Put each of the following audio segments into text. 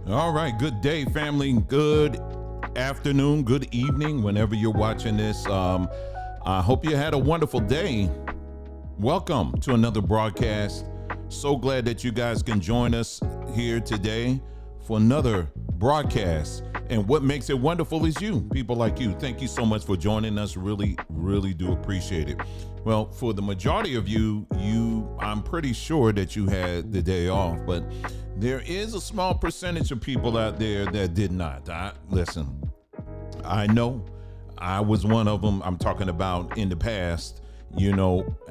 All right, good day, family. Good afternoon, good evening, whenever you're watching this. I hope you had a wonderful day. Welcome to another broadcast. So glad that you guys can join us here today for another broadcast. And what makes it wonderful is you, people like you. Thank you so much for joining us. Really, really do appreciate it. Well, for the majority of you, I'm pretty sure that you had the day off, but there is a small percentage of people out there that did not. Listen, I know I was one of them. I'm talking about in the past,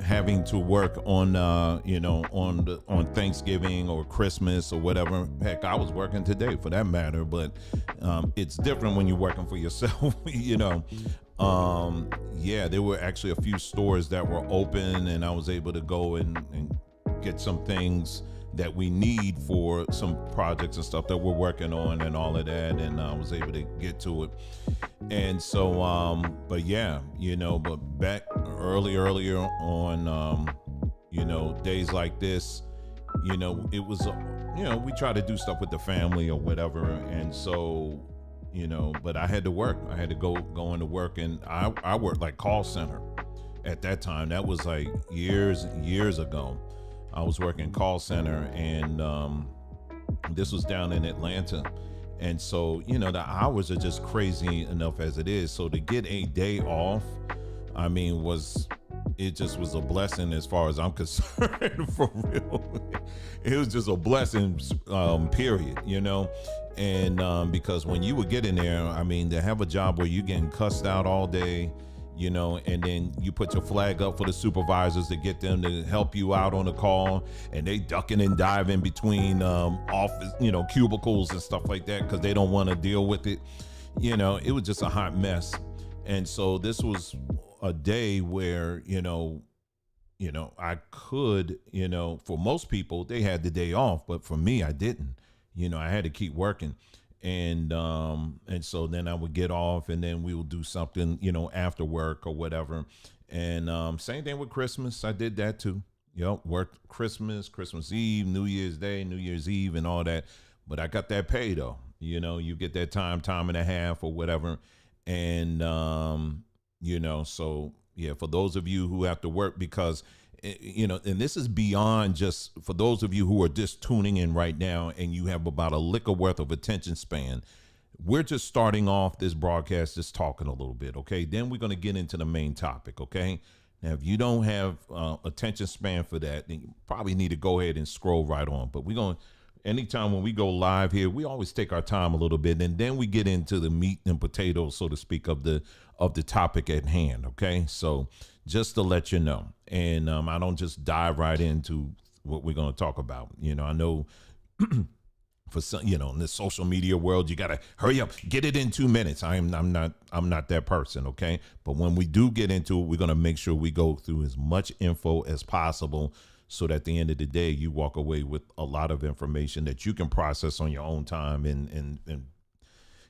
having to work on, on Thanksgiving or Christmas or whatever. Heck, I was working today for that matter, but it's different when you're working for yourself, Yeah, there were actually a few stores that were open and I was able to go and get some things that we need for some projects and stuff that we're working on and all of that, and I was able to get to it. And so but yeah, but back earlier on, days like this, it was we try to do stuff with the family or whatever, and so but I had to work. I had to go into work, and I worked like call center at that time. That was like years ago. I was working call center, and this was down in Atlanta. And so, the hours are just crazy enough as it is. So to get a day off, I mean, it just was a blessing as far as I'm concerned, for real. It was just a blessing, period, and because when you would get in there, I mean, to have a job where you're getting cussed out all day, and then you put your flag up for the supervisors to get them to help you out on the call, and they ducking and diving between office, cubicles and stuff like that because they don't want to deal with it. It was just a hot mess. And so this was a day where, I could, for most people, they had the day off, but for me, I didn't. I had to keep working. And so then I would get off, and then we would do something, after work or whatever. And same thing with Christmas. I did that too. Worked Christmas Eve, New Year's Day, New Year's Eve, and all that. But I got that pay though. You get that time and a half or whatever. And so yeah, for those of you who have to work, because and this is beyond just for those of you who are just tuning in right now and you have about a lick of worth of attention span. We're just starting off this broadcast, just talking a little bit. Okay. Then we're going to get into the main topic. Okay. Now, if you don't have attention span for that, then you probably need to go ahead and scroll right on. But we're going to, anytime when we go live here, we always take our time a little bit, and then we get into the meat and potatoes, so to speak, of the topic at hand. Okay. So just to let you know, and I don't just dive right into what we're going to talk about. I know for some, in the social media world, you got to hurry up, get it in 2 minutes. I'm not that person. Okay. But when we do get into it, we're going to make sure we go through as much info as possible, so that at the end of the day, you walk away with a lot of information that you can process on your own time and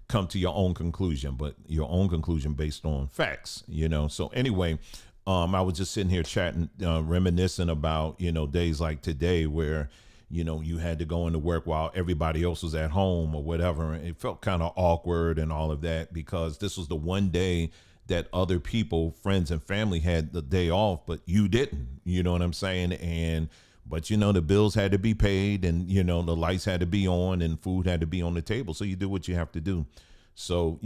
come to your own conclusion, but your own conclusion based on facts, So anyway, I was just sitting here chatting, reminiscing about, days like today where, you had to go into work while everybody else was at home or whatever. It felt kind of awkward and all of that, because this was the one day that other people, friends and family, had the day off, but you didn't, you know what I'm saying? But the bills had to be paid, and, the lights had to be on, and food had to be on the table. So you do what you have to do. So,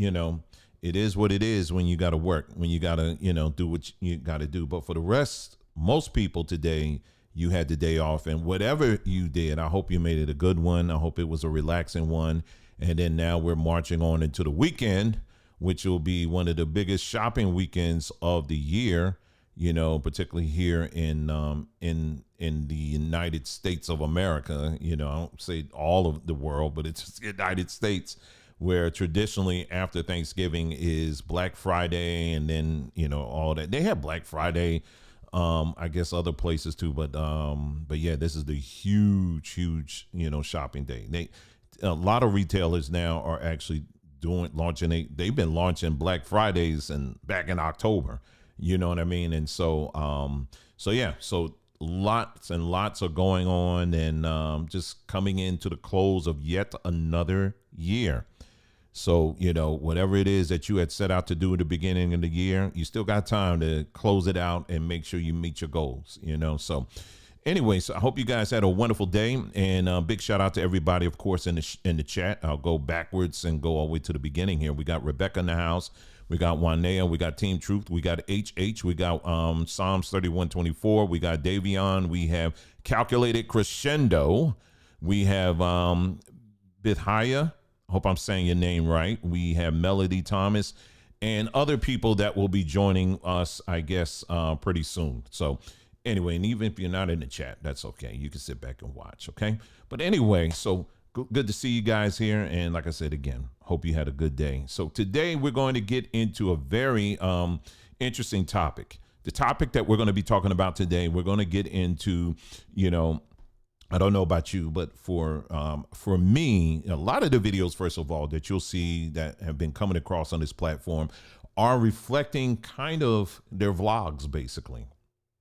it is what it is when you got to work, when you got to, do what you got to do. But for the rest, most people today, you had the day off, and whatever you did, I hope you made it a good one. I hope it was a relaxing one. And then now we're marching on into the weekend, which will be one of the biggest shopping weekends of the year, particularly here in the United States of America. I don't say all of the world, but it's the United States, where traditionally after Thanksgiving is Black Friday, and then, all that. They have Black Friday, I guess other places too, but yeah, this is the huge, shopping day. A lot of retailers now are actually they've been launching Black Fridays and back in October, you know what I mean? And so, yeah, so lots and lots are going on, and just coming into the close of yet another year. So, whatever it is that you had set out to do at the beginning of the year, you still got time to close it out and make sure you meet your goals, So anyway, so I hope you guys had a wonderful day, and big shout out to everybody, of course, in the chat. I'll go backwards and go all the way to the beginning here. We got Rebecca in the house. We got Juanea. We got Team Truth. We got HH. We got Psalms 31:24. We got Davion. We have Calculated Crescendo. We have Bithaya. Hope I'm saying your name right. We have Melody Thomas and other people that will be joining us, I guess, pretty soon. So anyway, and even if you're not in the chat, that's okay. You can sit back and watch, okay? But anyway, so good to see you guys here. And like I said, again, hope you had a good day. So today we're going to get into a very interesting topic. The topic that we're going to be talking about today, we're going to get into, I don't know about you, but for me, a lot of the videos, first of all, that you'll see that have been coming across on this platform are reflecting kind of their vlogs, basically.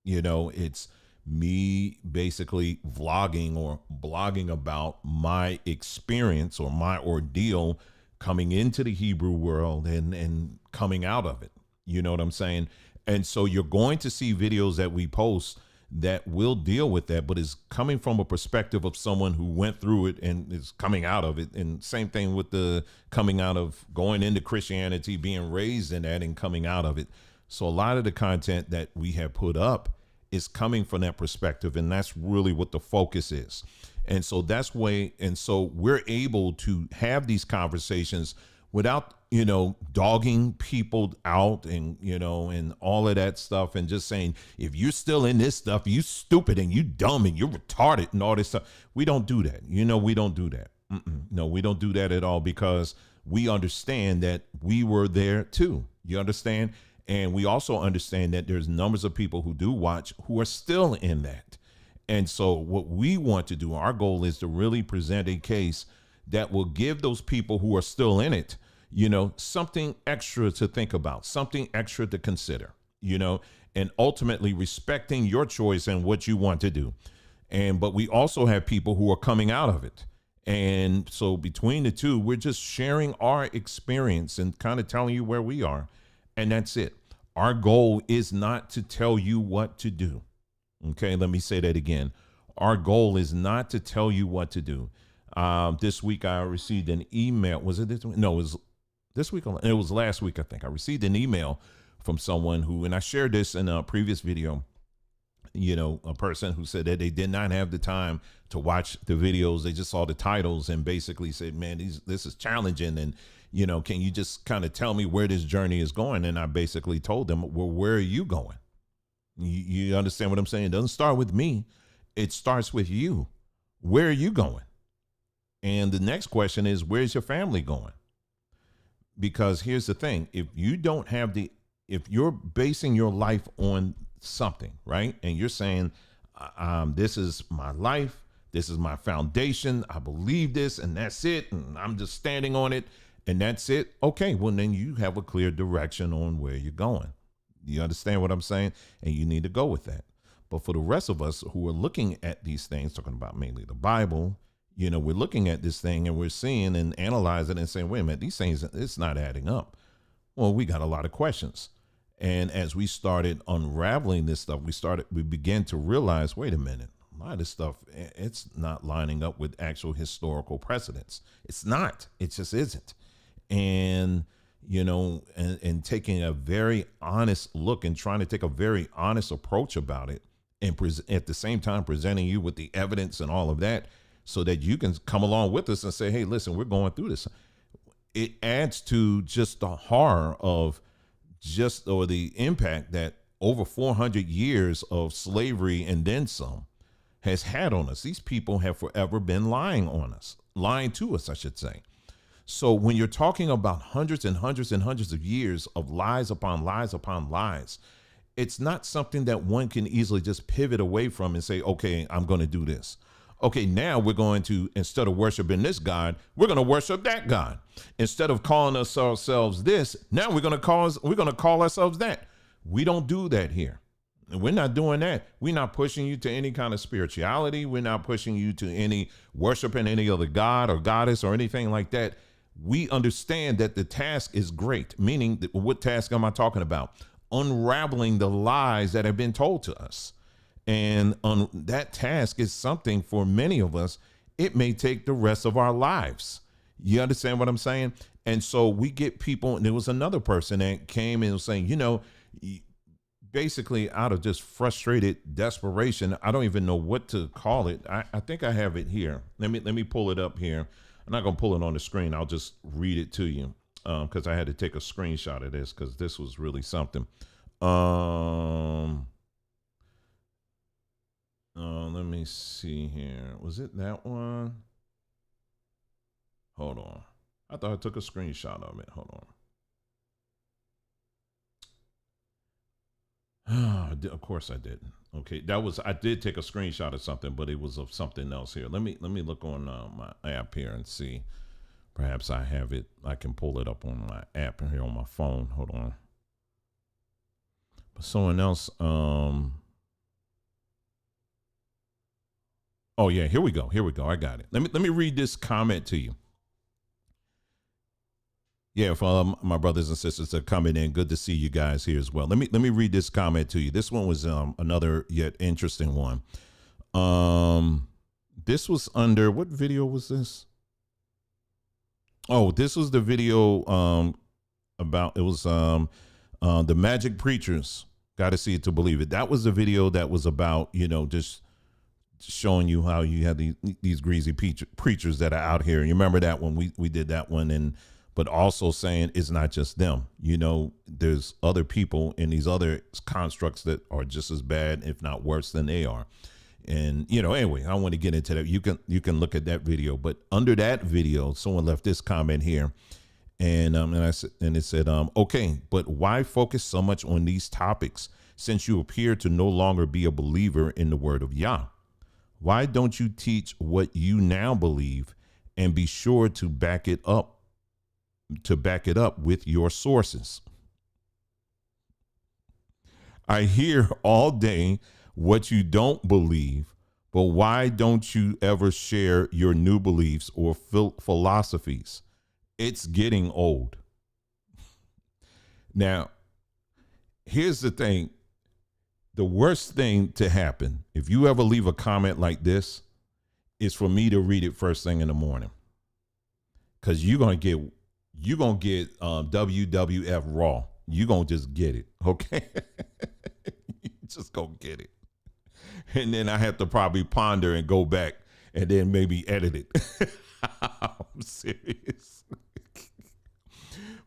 It's me basically vlogging or blogging about my experience or my ordeal coming into the Hebrew world and coming out of it. You know what I'm saying? And so you're going to see videos that we post that will deal with that, but is coming from a perspective of someone who went through it and is coming out of it. And same thing with the coming out of going into Christianity, being raised in that and coming out of it. So a lot of the content that we have put up is coming from that perspective. And that's really what the focus is. And so so we're able to have these conversations without, dogging people out and, and all of that stuff, and just saying, if you're still in this stuff, you stupid and you dumb and you're retarded and all this stuff. We don't do that. We don't do that. No, we don't do that at all, because we understand that we were there too. You understand? And we also understand that there's numbers of people who do watch who are still in that. And so what we want to do, our goal is to really present a case that will give those people who are still in it, something extra to think about, something extra to consider, and ultimately respecting your choice and what you want to do. But we also have people who are coming out of it. And so between the two, we're just sharing our experience and kind of telling you where we are. And that's it. Our goal is not to tell you what to do. Okay, let me say that again. Our goal is not to tell you what to do. This week I received an email. Was it this week? No, it was this week. It was last week, I think. I received an email from someone who, and I shared this in a previous video, a person who said that they did not have the time to watch the videos. They just saw the titles and basically said, man, this is challenging. And, can you just kind of tell me where this journey is going? And I basically told them, well, where are you going? You understand what I'm saying? It doesn't start with me. It starts with you. Where are you going? And the next question is, where's your family going? Because here's the thing. If you're basing your life on something, right? And you're saying, this is my life. This is my foundation. I believe this and that's it. And I'm just standing on it and that's it. Okay. Well, then you have a clear direction on where you're going. You understand what I'm saying? And you need to go with that. But for the rest of us who are looking at these things, talking about mainly the Bible, we're looking at this thing and we're seeing and analyzing and saying, wait a minute, these things, it's not adding up. Well, we got a lot of questions. And as we started unraveling this stuff, we began to realize, wait a minute, a lot of this stuff, it's not lining up with actual historical precedents. It's not, it just isn't. And, and taking a very honest look and trying to take a very honest approach about it, and at the same time presenting you with the evidence and all of that, so that you can come along with us and say, hey, listen, we're going through this. It adds to just the horror of or the impact that over 400 years of slavery and then some has had on us. These people have forever been lying to us, I should say. So when you're talking about hundreds and hundreds and hundreds of years of lies upon lies upon lies, it's not something that one can easily just pivot away from and say, okay, I'm going to do this. Okay, now we're going to, instead of worshiping this God, we're going to worship that God. Instead of calling ourselves this, now we're going to call ourselves that. We don't do that here. We're not doing that. We're not pushing you to any kind of spirituality. We're not pushing you to any worshiping any other god or goddess or anything like that. We understand that the task is great, meaning that, what task am I talking about? Unraveling the lies that have been told to us. And that task is something for many of us, it may take the rest of our lives. You understand what I'm saying? And so we get people, and there was another person that came and was saying, basically out of just frustrated desperation, I don't even know what to call it. I think I have it here. Let me pull it up here. I'm not gonna pull it on the screen. I'll just read it to you because I had to take a screenshot of this because this was really something. Let me see here. Was it that one? Hold on. I thought I took a screenshot of it. Hold on. Of course I didn't. Okay, I did take a screenshot of something, but it was of something else here. Let me look on my app here and see. Perhaps I have it. I can pull it up on my app here on my phone. Hold on. But someone else. Oh yeah, here we go. I got it. Let me read this comment to you. Yeah, for my brothers and sisters that are coming in, good to see you guys here as well. Let me read this comment to you. This one was another yet interesting one. This was under, what video was this? Oh, this was the video about, it was the magic preachers. Got to see it to believe it. That was the video that was about, just showing you how you have these greasy preachers that are out here. And you remember that when we did that one, but also saying it's not just them. There's other people in these other constructs that are just as bad, if not worse than they are. And, anyway, I don't want to get into that. You can look at that video, but under that video, someone left this comment here. And it said, okay, but why focus so much on these topics since you appear to no longer be a believer in the word of Yah? Why don't you teach what you now believe and be sure to back it up with your sources? I hear all day what you don't believe, but why don't you ever share your new beliefs or philosophies? It's getting old. Now, here's the thing. The worst thing to happen, if you ever leave a comment like this, is for me to read it first thing in the morning. Because you're going to get WWF Raw. You're going to just get it, okay? You just going to get it. And then I have to probably ponder and go back and then maybe edit it. I'm serious.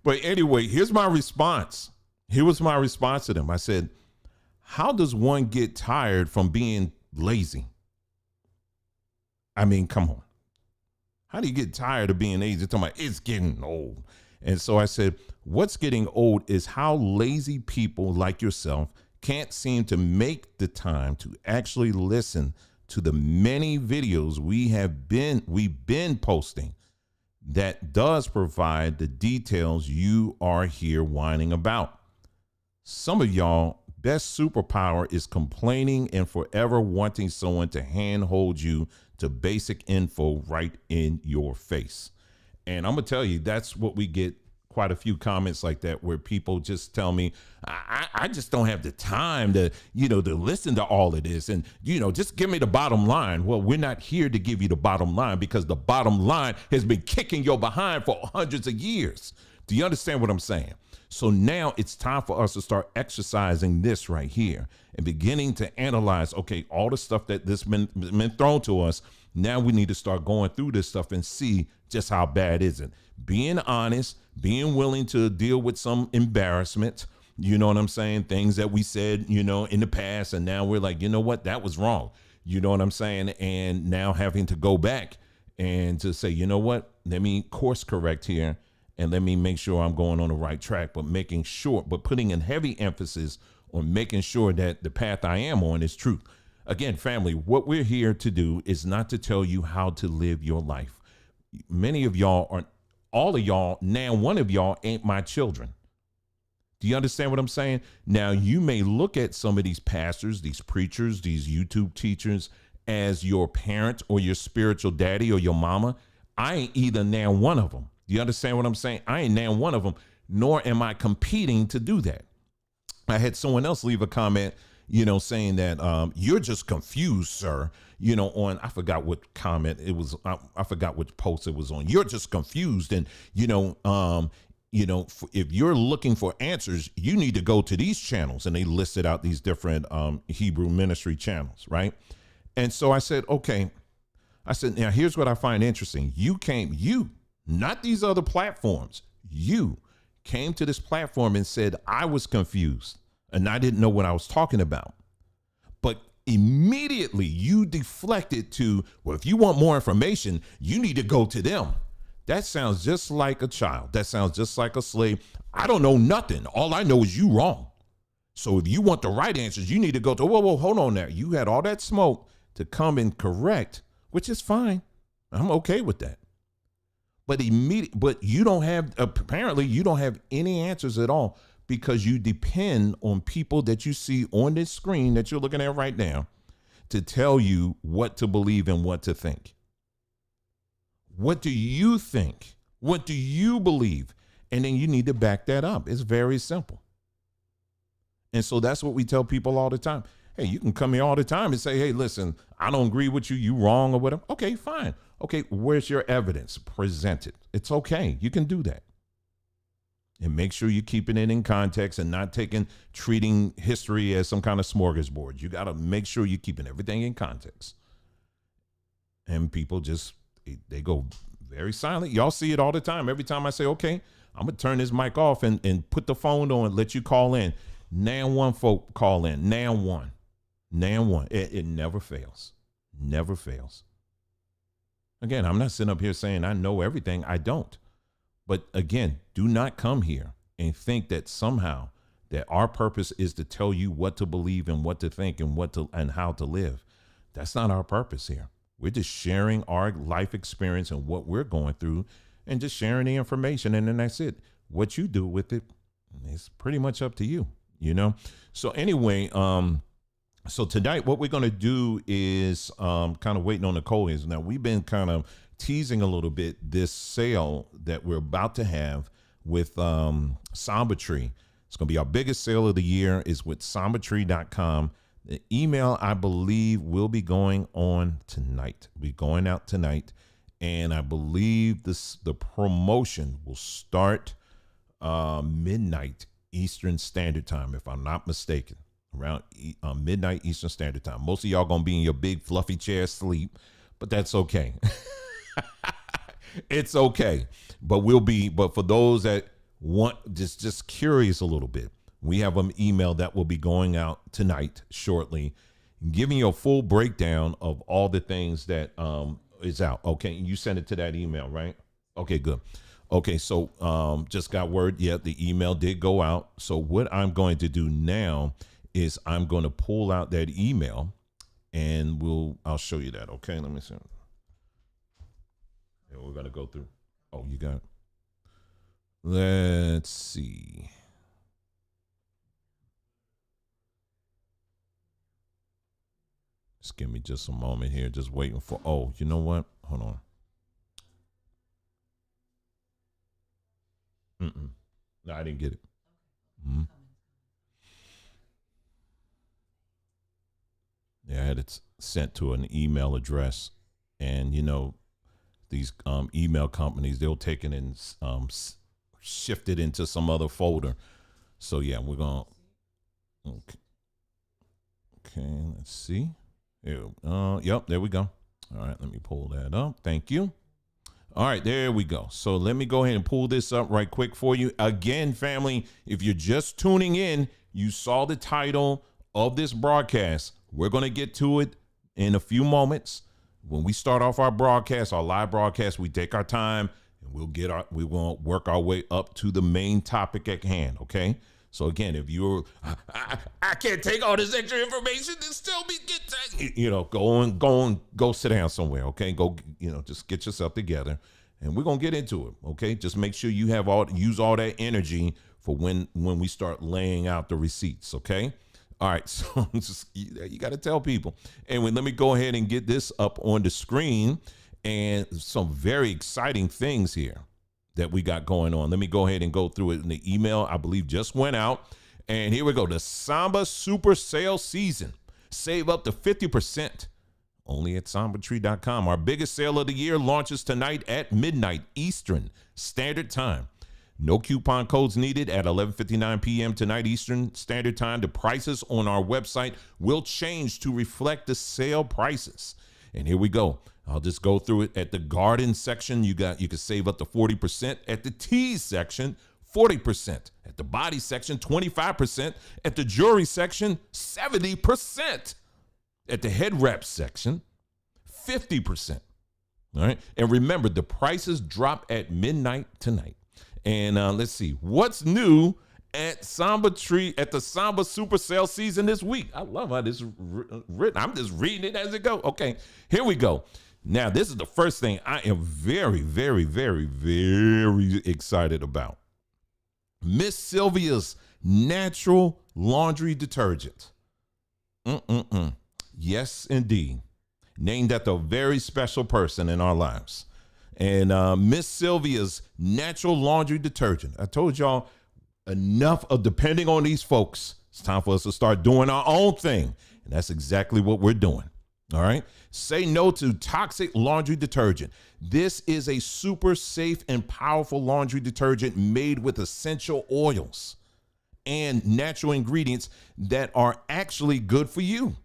But anyway, here's my response. Here was my response to them. I said, how does one get tired from being lazy? I mean, come on. How do you get tired of being lazy? Talking about it's getting old. And so I said, what's getting old is how lazy people like yourself can't seem to make the time to actually listen to the many videos we've been posting that does provide the details you are here whining about. Some of y'all best superpower is complaining and forever wanting someone to handhold you to basic info right in your face. And I'm gonna tell you, that's what we get quite a few comments like that, where people just tell me, I just don't have the time to, to listen to all of this. And, just give me the bottom line. Well, we're not here to give you the bottom line because the bottom line has been kicking your behind for hundreds of years. Do you understand what I'm saying? So now it's time for us to start exercising this right here and beginning to analyze, okay, all the stuff that this been thrown to us. Now we need to start going through this stuff and see just how bad is it. Being honest, being willing to deal with some embarrassment, you know what I'm saying? Things that we said, in the past, and now we're like, you know what, that was wrong. You know what I'm saying? And now having to go back and to say, you know what, let me course correct here and let me make sure I'm going on the right track, but putting in heavy emphasis on making sure that the path I am on is truth. Again, family, what we're here to do is not to tell you how to live your life. Many of y'all are, all of y'all, now one of y'all ain't my children. Do you understand what I'm saying? Now, you may look at some of these pastors, these preachers, these YouTube teachers as your parent or your spiritual daddy or your mama. I ain't either now one of them. Do you understand what I'm saying? I ain't now one of them, nor am I competing to do that. I had someone else leave a comment, saying that you're just confused, sir. On, I forgot what comment it was. I forgot which post it was on. You're just confused. And, if you're looking for answers, you need to go to these channels. And they listed out these different Hebrew ministry channels, right? And so I said, okay. I said, now here's what I find interesting. You, not these other platforms, you came to this platform and said, I was confused and I didn't know what I was talking about. But immediately you deflected to, well, if you want more information, you need to go to them. That sounds just like a child. That sounds just like a slave. I don't know nothing. All I know is you wrong. So if you want the right answers, you need to go to, whoa, hold on there. You had all that smoke to come and correct, which is fine. I'm okay with that. But you don't have, apparently you don't have any answers at all, because you depend on people that you see on this screen that you're looking at right now to tell you what to believe and what to think. What do you think? What do you believe? And then you need to back that up. It's very simple. And so that's what we tell people all the time. Hey, you can come here all the time and say, hey, listen, I don't agree with you. You wrong or whatever. Okay, fine. Okay, where's your evidence? Present it. It's okay. You can do that. And make sure you're keeping it in context and not treating history as some kind of smorgasbord. You got to make sure you're keeping everything in context. And people just, they go very silent. Y'all see it all the time. Every time I say, okay, I'm going to turn this mic off and put the phone on and let you call in. Now one folk call in. Now one. It never fails. Never fails. Again, I'm not sitting up here saying I know everything. I don't. But again, do not come here and think that somehow that our purpose is to tell you what to believe and what to think and how to live. That's not our purpose here. We're just sharing our life experience and what we're going through and just sharing the information. And then that's it. What you do with it is pretty much up to you, So anyway, so tonight what we're going to do is kind of waiting on Nicole is. Now, we've been kind of teasing a little bit this sale that we're about to have with Samba Tree. It's going to be our biggest sale of the year. Is with sambatree.com. The email, I believe, will be going on tonight. We're going out tonight. And I believe the promotion will start midnight Eastern Standard Time, if I'm not mistaken. Around midnight Eastern Standard Time. Most of y'all going to be in your big fluffy chair asleep, but that's okay. It's okay. But for those that want, just curious a little bit, we have an email that will be going out tonight shortly, giving you a full breakdown of all the things that is out. Okay. You sent it to that email, right? Okay, good. Okay. So just got word. Yeah, the email did go out. So what I'm going to do now is I'm going to pull out that email and I'll show you that. Okay. Let me see. Yeah, we're going to go through. Oh, you got it. Let's see. Just give me just a moment here. Just waiting for, oh, you know what? Hold on. No, I didn't get it. Mm-hmm. Yeah, I had it sent to an email address, and these email companies, they'll take it and shift it into some other folder. So yeah, we're gonna. Okay, let's see. Yep, there we go. All right, let me pull that up. Thank you. All right, there we go. So let me go ahead and pull this up right quick for you. Again, family, if you're just tuning in, you saw the title of this broadcast. We're going to get to it in a few moments. When we start off our broadcast, our live broadcast, we take our time and we won't work our way up to the main topic at hand. Okay. So again, if you're, I can't take all this extra information and still go sit down somewhere. Okay. Go, just get yourself together and we're going to get into it. Okay. Just make sure you use all that energy for when we start laying out the receipts. Okay. All right. So you got to tell people. Anyway, let me go ahead and get this up on the screen, and some very exciting things here that we got going on. Let me go ahead and go through it. In the email, I believe, just went out. And here we go. The Samba Super Sale Season. Save up to 50%. Only at sambatree.com. Our biggest sale of the year launches tonight at midnight Eastern Standard Time. No coupon codes needed at 11:59 p.m. tonight Eastern Standard Time. The prices on our website will change to reflect the sale prices. And here we go. I'll just go through it. At the garden section, you can save up to 40%. At the tees section, 40%. At the body section, 25%. At the jewelry section, 70%. At the head wrap section, 50%. All right. And remember, the prices drop at midnight tonight. And let's see what's new at the Samba Super Sale Season this week. I love how this is written. I'm just reading it as it goes. Okay, here we go. Now, this is the first thing I am very, very, very, very excited about. Miss Sylvia's natural laundry detergent. Yes, indeed. Named after a very special person in our lives. And Miss Sylvia's natural laundry detergent. I told y'all, enough of depending on these folks. It's time for us to start doing our own thing. And that's exactly what we're doing. All right. Say no to toxic laundry detergent. This is a super safe and powerful laundry detergent made with essential oils and natural ingredients that are actually good for you.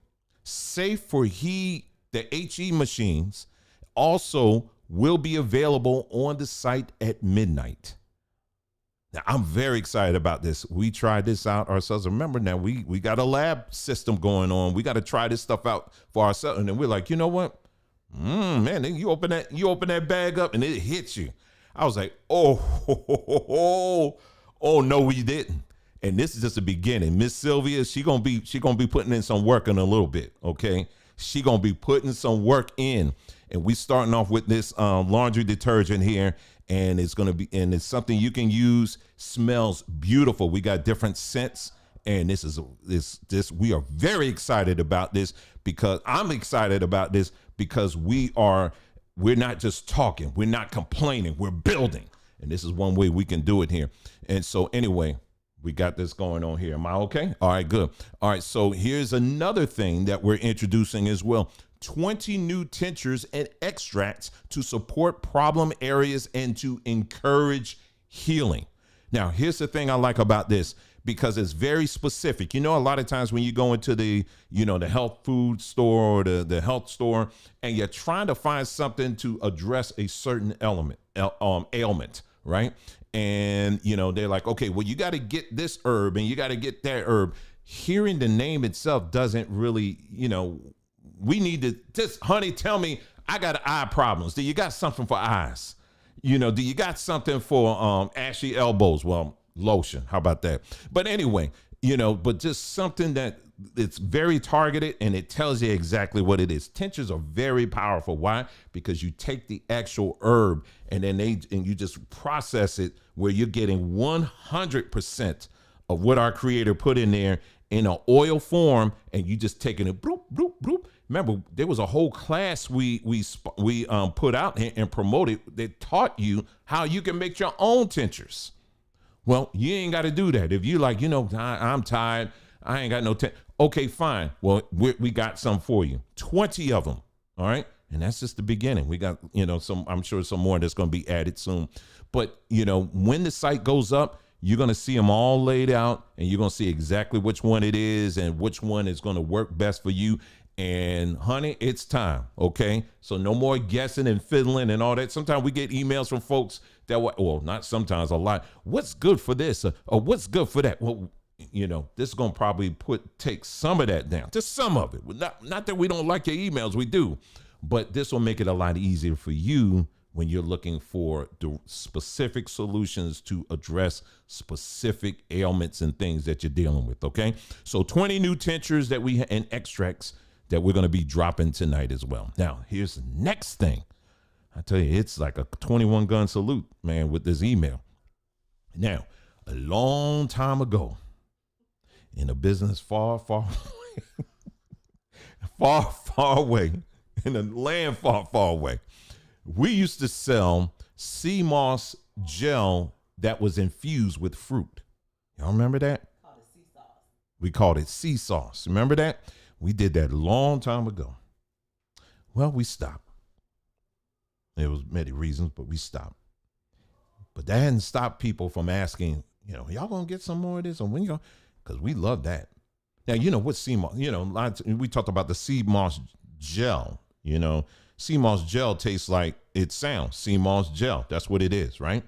Safe for the HE machines also will be available on the site at midnight. Now, I'm very excited about this. We tried this out ourselves. Remember, now we got a lab system going on. We got to try this stuff out for ourselves. And then we're like, you know what? Man, then you open that bag up and it hits you. I was like, oh, no, we didn't. And this is just the beginning. Miss Sylvia, she gonna be putting in some work in a little bit. Okay, she gonna be putting some work in, and we starting off with this laundry detergent here. And it's something you can use. Smells beautiful. We got different scents, and we are very excited about this, because I'm excited about this because we're not just talking, we're not complaining, we're building, and this is one way we can do it here. And so anyway, we got this going on here. Am I okay? All right, good. All right, so here's another thing that we're introducing as well. 20 new tinctures and extracts to support problem areas and to encourage healing. Now, here's the thing I like about this, because it's very specific. You know, a lot of times when you go into the health food store or the health store, and you're trying to find something to address a certain ailment, right? And, they're like, okay, well, you got to get this herb and you got to get that herb. Hearing the name itself doesn't really, we need to just, honey, tell me I got eye problems. Do you got something for eyes? Do you got something for ashy elbows? Well, lotion. How about that? But anyway, but just something that it's very targeted and it tells you exactly what it is. Tinctures are very powerful. Why? Because you take the actual herb and then you just process it where you're getting 100% of what our creator put in there in an oil form, and you just taking it bloop, bloop, bloop. Remember, there was a whole class we put out and promoted that taught you how you can make your own tinctures. Well, you ain't got to do that. If you like, I'm tired, I ain't got no tincture. Okay, fine. Well, we got some for you. 20 of them. All right. And that's just the beginning. We got, I'm sure some more that's going to be added soon. But, when the site goes up, you're going to see them all laid out, and you're going to see exactly which one it is and which one is going to work best for you. And honey, it's time. Okay. So no more guessing and fiddling and all that. Sometimes we get emails from folks that not sometimes, a lot. What's good for this? Or what's good for that? Well, this is going to probably take some of that down, just some of it. Not that we don't like your emails. We do, but this will make it a lot easier for you when you're looking for the specific solutions to address specific ailments and things that you're dealing with. Okay. So 20 new tinctures and extracts that we're going to be dropping tonight as well. Now, here's the next thing. I tell you, it's like a 21 gun salute, man, with this email. Now, A long time ago, in a business far, far, far, far away, in a land far, far away, we used to sell sea moss gel that was infused with fruit. Y'all remember that? We called it sea sauce. Remember that? We did that a long time ago. Well, we stopped. There was many reasons, but we stopped. But that hadn't stopped people from asking, y'all gonna get some more of this? Or when you go? Because we love that. Now, what sea moss, we talked about the sea moss gel, sea moss gel tastes like it sounds, sea moss gel. That's what it is, right?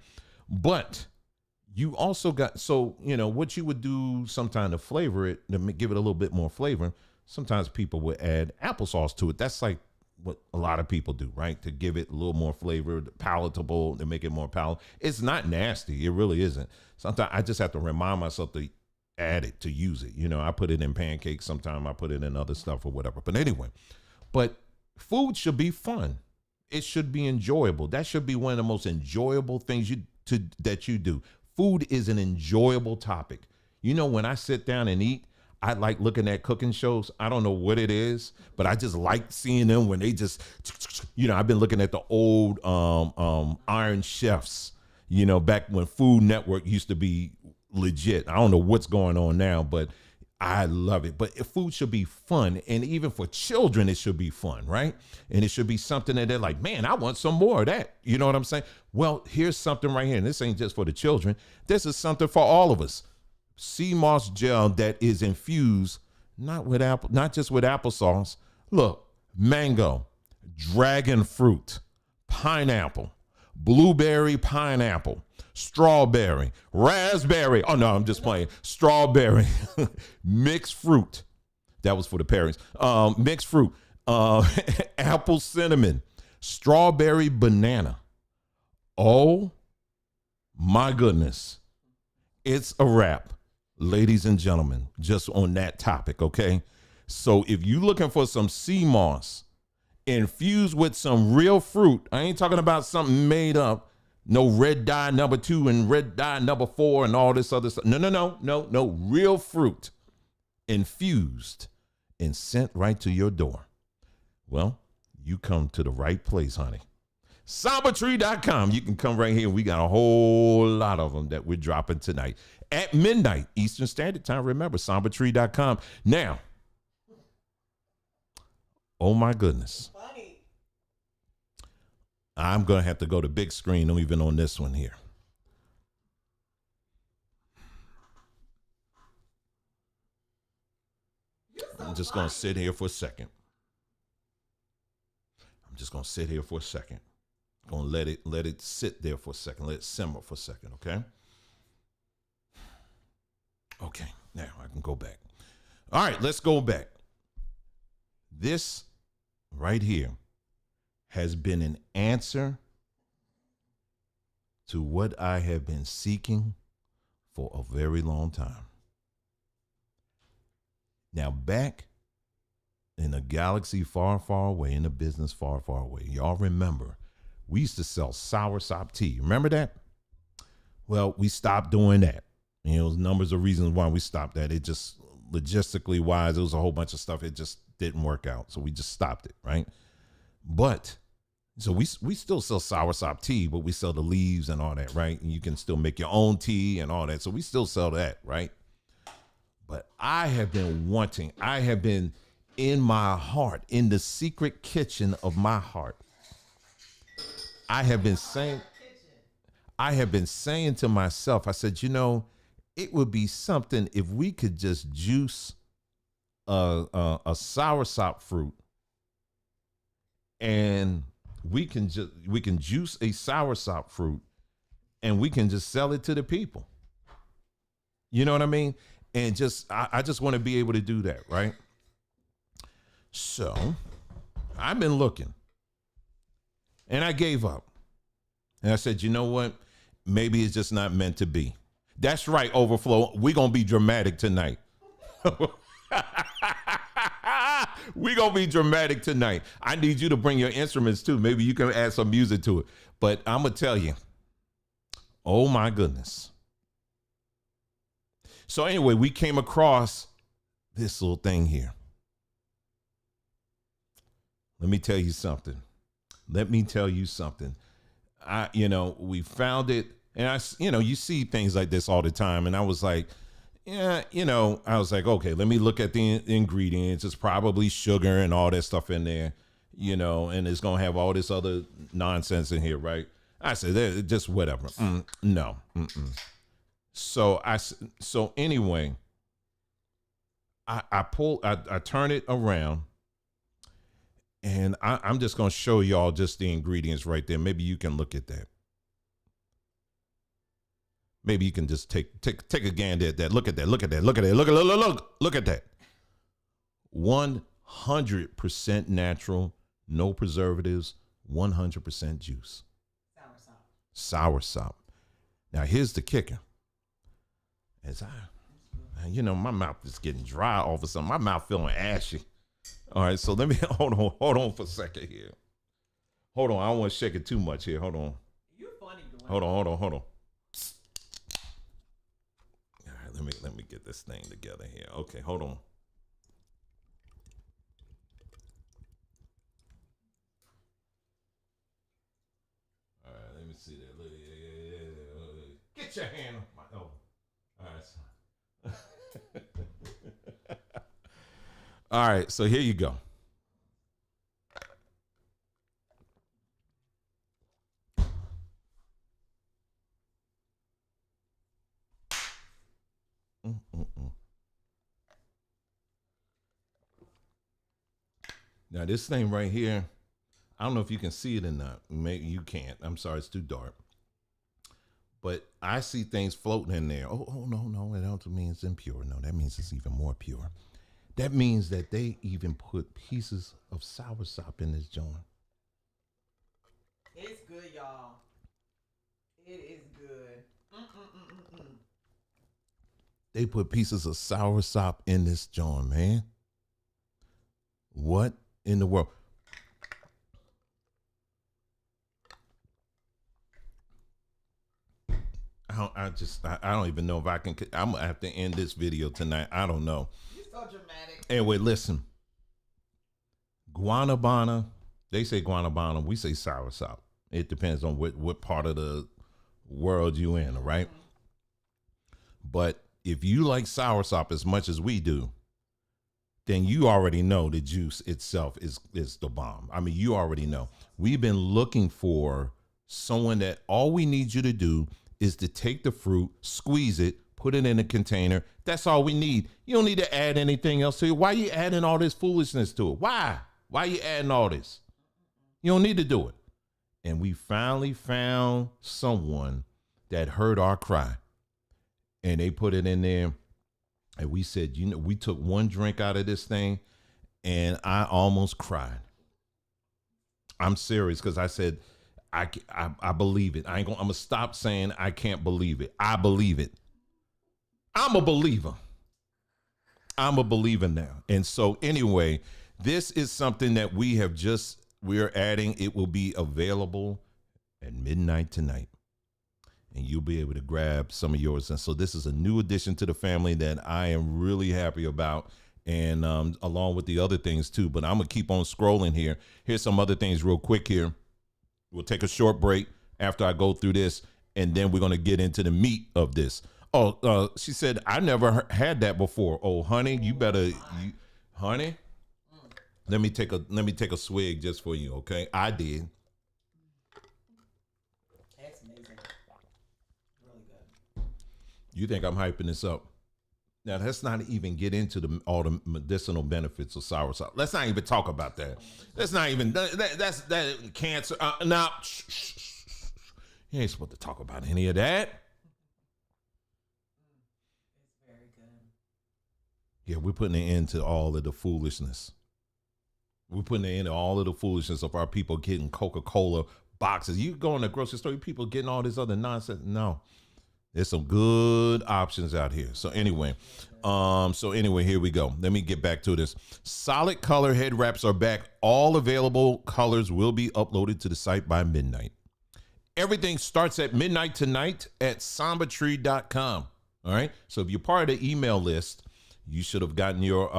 But you also got, what you would do sometime to flavor it, to give it a little bit more flavor, sometimes people would add applesauce to it. That's like what a lot of people do, right? To give it a little more flavor, palatable, to make it more palatable. It's not nasty. It really isn't. Sometimes I just have to remind myself to add it, to use it. I put it in pancakes. Sometimes I put it in other stuff or whatever. But anyway, food should be fun. It should be enjoyable. That should be one of the most enjoyable things that you do. Food is an enjoyable topic. When I sit down and eat, I like looking at cooking shows. I don't know what it is, but I just like seeing them when they just, I've been looking at the old Iron Chefs, back when Food Network used to be legit. I don't know what's going on now, but I love it. But food should be fun. And even for children, it should be fun, right? And it should be something that they're like, man, I want some more of that. You know what I'm saying? Well, here's something right here. And this ain't just for the children. This is something for all of us. Sea moss gel that is infused, not just with applesauce. Look, mango, dragon fruit, pineapple, blueberry, pineapple, strawberry, raspberry. Oh no, I'm just playing. Strawberry, mixed fruit. That was for the parents. Mixed fruit, apple cinnamon, strawberry banana. Oh my goodness. It's a wrap, ladies and gentlemen, just on that topic, okay? So if you're looking for some sea moss infused with some real fruit, I ain't talking about something made up, no red dye number 2 and red dye number 4 and all this other stuff. No, real fruit infused and sent right to your door. Well, you come to the right place, honey. SambaTree.com. You can come right here. We got a whole lot of them that we're dropping tonight at midnight Eastern Standard Time. Remember, SambaTree.com. Now, oh my goodness. Funny. I'm going to have to go to big screen even on this one here. I'm just going to sit here for a second. Gonna let it sit there for a second. Let it simmer for a second, okay? Okay, now I can go back. All right, let's go back. This right here has been an answer to what I have been seeking for a very long time. Now, back in a galaxy far, far away, in a business far, far away, y'all remember, we used to sell soursop tea. Remember that? Well, we stopped doing that. Numbers of reasons why we stopped that. It just, logistically wise, it was a whole bunch of stuff. It just didn't work out. So we just stopped it, right? But, so we still sell soursop tea, but we sell the leaves and all that, right? And you can still make your own tea and all that. So we still sell that, right? But I have been in my heart, in the secret kitchen of my heart, I have been saying to myself, I said, it would be something if we could just juice a soursop fruit, and we can juice a soursop fruit and we can just sell it to the people. You know what I mean? And I just want to be able to do that, right? So I've been looking. And I gave up. And I said, you know what? Maybe it's just not meant to be. That's right, Overflow. We're going to be dramatic tonight. We're going to be dramatic tonight. I need you to bring your instruments too. Maybe you can add some music to it. But I'm going to tell you, oh my goodness. So anyway, we came across this little thing here. Let me tell you something. We found it, and you see things like this all the time, and I was like, okay, let me look at the ingredients. It's probably sugar and all that stuff in there, and it's gonna have all this other nonsense in here, right? I said, just whatever. No. So anyway, I turn it around, and I'm just gonna show y'all just the ingredients right there. Maybe you can look at that. Maybe you can just take a gander at that. Look at that. Look at that. 100% natural, no preservatives, 100% juice. Sour sop. Now here's the kicker. My mouth is getting dry all of a sudden. My mouth feeling ashy. All right, so let me hold on for a second here. Hold on, I don't want to shake it too much here. Hold on. You're funny. Hold on. All right, let me get this thing together here. Okay, hold on. All right, let me see that. Get your hand off my elbow. All right. All right, so here you go. Now this thing right here, I don't know if you can see it or not. Maybe you can't. I'm sorry, it's too dark. But I see things floating in there. Oh no, that don't mean it's impure. No, that means it's even more pure. That means that they even put pieces of soursop in this joint. It's good, y'all. It is good. They put pieces of soursop in this joint, man. What in the world? I don't even know if I can. I'm gonna have to end this video tonight. I don't know. You're so dramatic. Anyway, listen. Guanabana. They say guanabana. We say soursop. It depends on what part of the world you in, all right? But if you like soursop as much as we do, then you already know the juice itself is the bomb. I mean, you already know. We've been looking for someone that all we need you to do is to take the fruit, squeeze it, put it in a container. That's all we need. You don't need to add anything else to it. Why are you adding all this foolishness to it? Why? Why are you adding all this? You don't need to do it. And we finally found someone that heard our cry. And they put it in there. And we said, we took one drink out of this thing and I almost cried. I'm serious, because I said, I believe it. I'm going to stop saying I can't believe it. I believe it. I'm a believer. I'm a believer now. And so anyway, this is something that we're adding. It will be available at midnight tonight. And you'll be able to grab some of yours. And so this is a new addition to the family that I am really happy about. And along with the other things too. But I'm going to keep on scrolling here. Here's some other things real quick here. We'll take a short break after I go through this. And then we're going to get into the meat of this. Oh, she said, I never had that before. Oh, honey, honey, let me take a swig just for you. Okay. I did. That's amazing. Really good. You think I'm hyping this up? Now, let's not even get into all the medicinal benefits of soursop. Let's not even talk about that. That's not even, that's cancer. Now, you ain't supposed to talk about any of that. It's very good. Yeah, we're putting an end to all of the foolishness. We're putting an end to all of the foolishness of our people getting Coca-Cola boxes. You go in the grocery store, people getting all this other nonsense. No. There's some good options out here. So anyway, here we go. Let me get back to this. Solid color head wraps are back. All available colors will be uploaded to the site by midnight. Everything starts at midnight tonight at sambatree.com. All right. So if you're part of the email list, you should have gotten your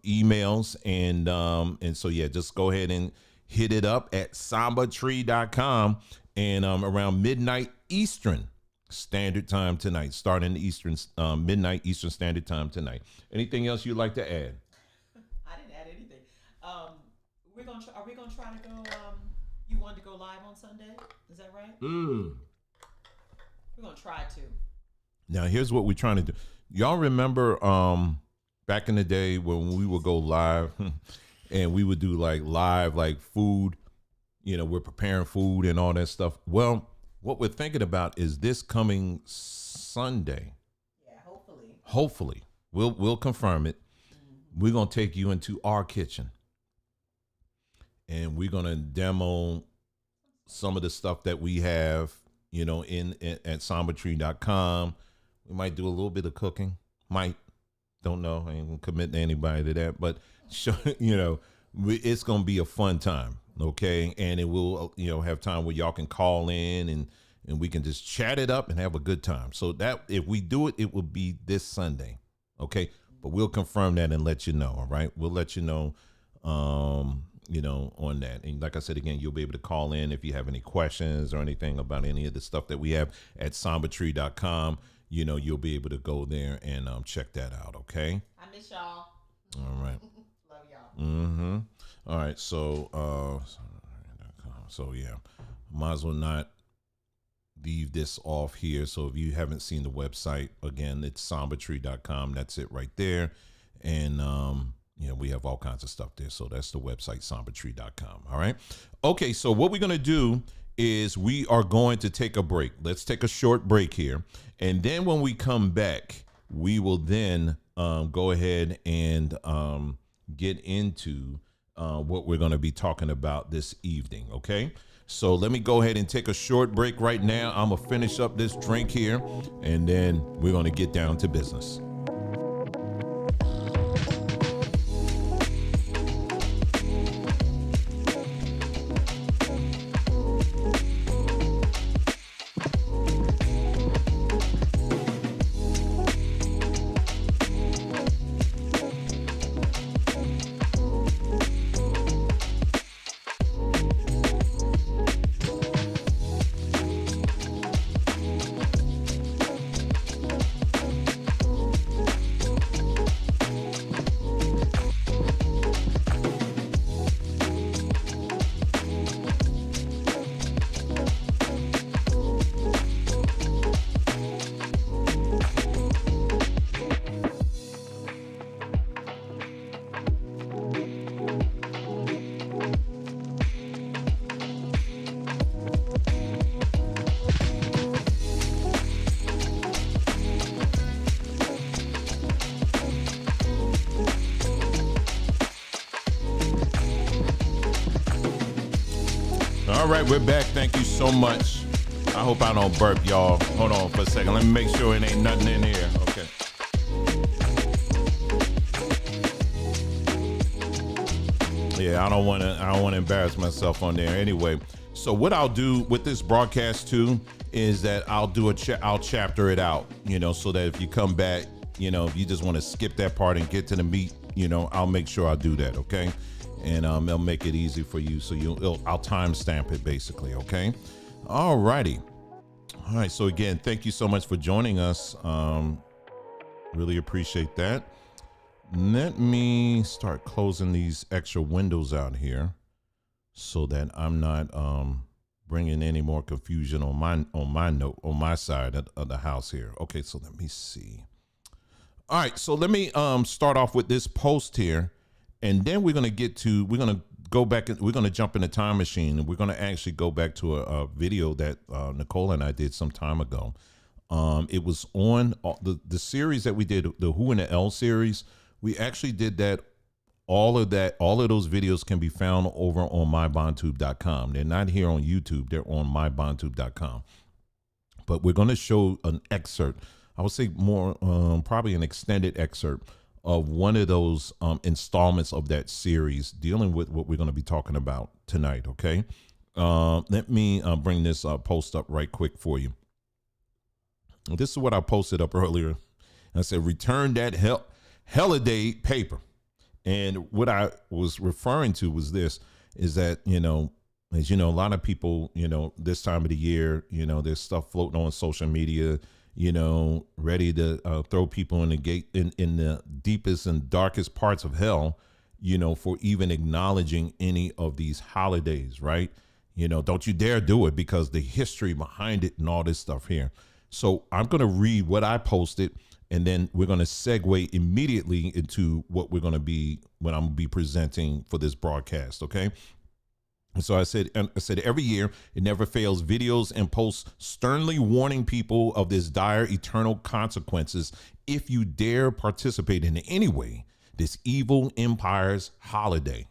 emails. And so, yeah, just go ahead and hit it up at sambatree.com and around midnight Eastern Standard Time tonight, starting the midnight Eastern Standard Time tonight. Anything else you'd like to add? I didn't add anything. Are we gonna try to go? You wanted to go live on Sunday? Is that right? We're gonna try to. Now, here's what we're trying to do. Y'all remember back in the day when we would go live and we would do like live, like food, we're preparing food and all that stuff. Well, what we're thinking about is this coming Sunday. Yeah, hopefully. Hopefully. We'll confirm it. We're going to take you into our kitchen and we're going to demo some of the stuff that we have, in at sambatree.com. We might do a little bit of cooking. Don't know. I ain't gonna commit to anybody to that, but it's gonna be a fun time, okay? And it will, have time where y'all can call in and we can just chat it up and have a good time. So that if we do it, it will be this Sunday, okay? But we'll confirm that and let you know. All right, we'll let you know, on that. And like I said again, you'll be able to call in if you have any questions or anything about any of the stuff that we have at sambatree.com. You'll be able to go there and check that out. Okay. I miss y'all. All right. Love y'all. All right. So, yeah, might as well not leave this off here. So if you haven't seen the website, again, it's sambatree.com. That's it right there. And, we have all kinds of stuff there. So that's the website, sambatree.com. All right. Okay. So what we're going to do is we are going to take a break. Let's take a short break here. And then when we come back, we will then go ahead and get into what we're going to be talking about this evening. Okay. So let me go ahead and take a short break right now. I'm going to finish up this drink here and then we're going to get down to business. All right, we're back. Thank you so much. I hope I don't burp, y'all. Hold on for a second. Let me make sure it ain't nothing in here. Okay. Yeah, I don't want to embarrass myself on there anyway. So what I'll do with this broadcast too is that I'll chapter it out, so that if you come back, if you just want to skip that part and get to the meat, I'll make sure I do that. Okay. And it'll make it easy for you. So I'll timestamp it basically. Okay. All righty. All right. So again, thank you so much for joining us. Really appreciate that. Let me start closing these extra windows out here so that I'm not bringing any more confusion on my side of the house here. Okay. So let me see. All right. So let me start off with this post here. And then we're going to go back and we're going to jump in the time machine and we're going to actually go back to a video that Nicole and I did some time ago. It was on the series that we did, the Who and the L series. We actually did that. All of those videos can be found over on mybondtube.com. They're not here on YouTube. They're on mybondtube.com. But we're going to show an excerpt. I would say more, probably an extended excerpt of one of those installments of that series dealing with what we're going to be talking about tonight. Okay. Let me bring this post up right quick for you. This is what I posted up earlier. I said, return that Helliday paper. And what I was referring to was this, is that, as you know, a lot of people, this time of the year, there's stuff floating on social media, ready to throw people in the gate in the deepest and darkest parts of hell, for even acknowledging any of these holidays, right? Don't you dare do it, because the history behind it and all this stuff here. So I'm going to read what I posted, and then we're going to segue immediately into what I'm going to be presenting for this broadcast. Okay. So I said, every year it never fails, videos and posts sternly warning people of this dire eternal consequences if you dare participate in any way this evil empire's holidays.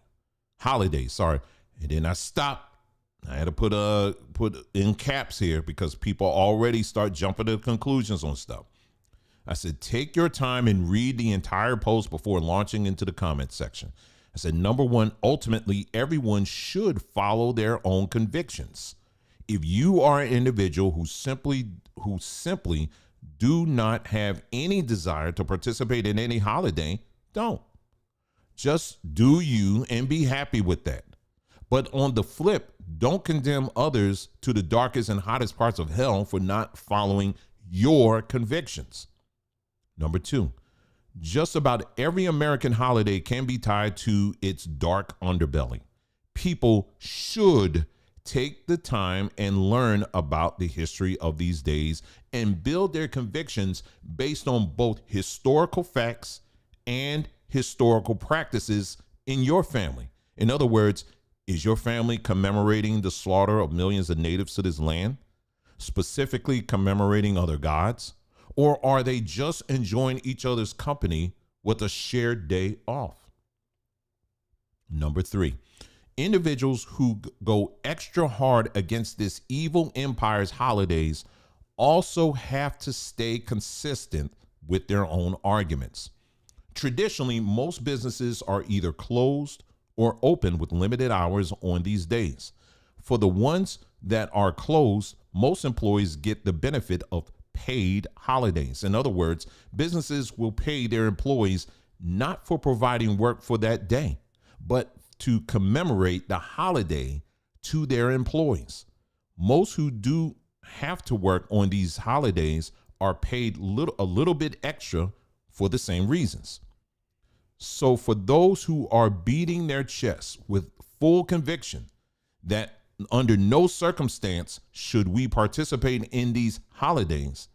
Sorry. And then I stopped. I had to put in caps here because people already start jumping to conclusions on stuff. I said, take your time and read the entire post before launching into the comment section. I said, number one, ultimately, everyone should follow their own convictions. If you are an individual who simply do not have any desire to participate in any holiday, don't. Just do you and be happy with that. But on the flip, don't condemn others to the darkest and hottest parts of hell for not following your convictions. Number two, just about every American holiday can be tied to its dark underbelly. People should take the time and learn about the history of these days and build their convictions based on both historical facts and historical practices in your family. In other words, is your family commemorating the slaughter of millions of natives to this land, specifically commemorating other gods? Or are they just enjoying each other's company with a shared day off? Number three, individuals who go extra hard against this evil empire's holidays also have to stay consistent with their own arguments. Traditionally, most businesses are either closed or open with limited hours on these days. For the ones that are closed, most employees get the benefit of paid holidays. In other words, businesses will pay their employees not for providing work for that day, but to commemorate the holiday to their employees. Most who do have to work on these holidays are paid a little bit extra for the same reasons. So for those who are beating their chests with full conviction that under no circumstance should we participate in these holidays,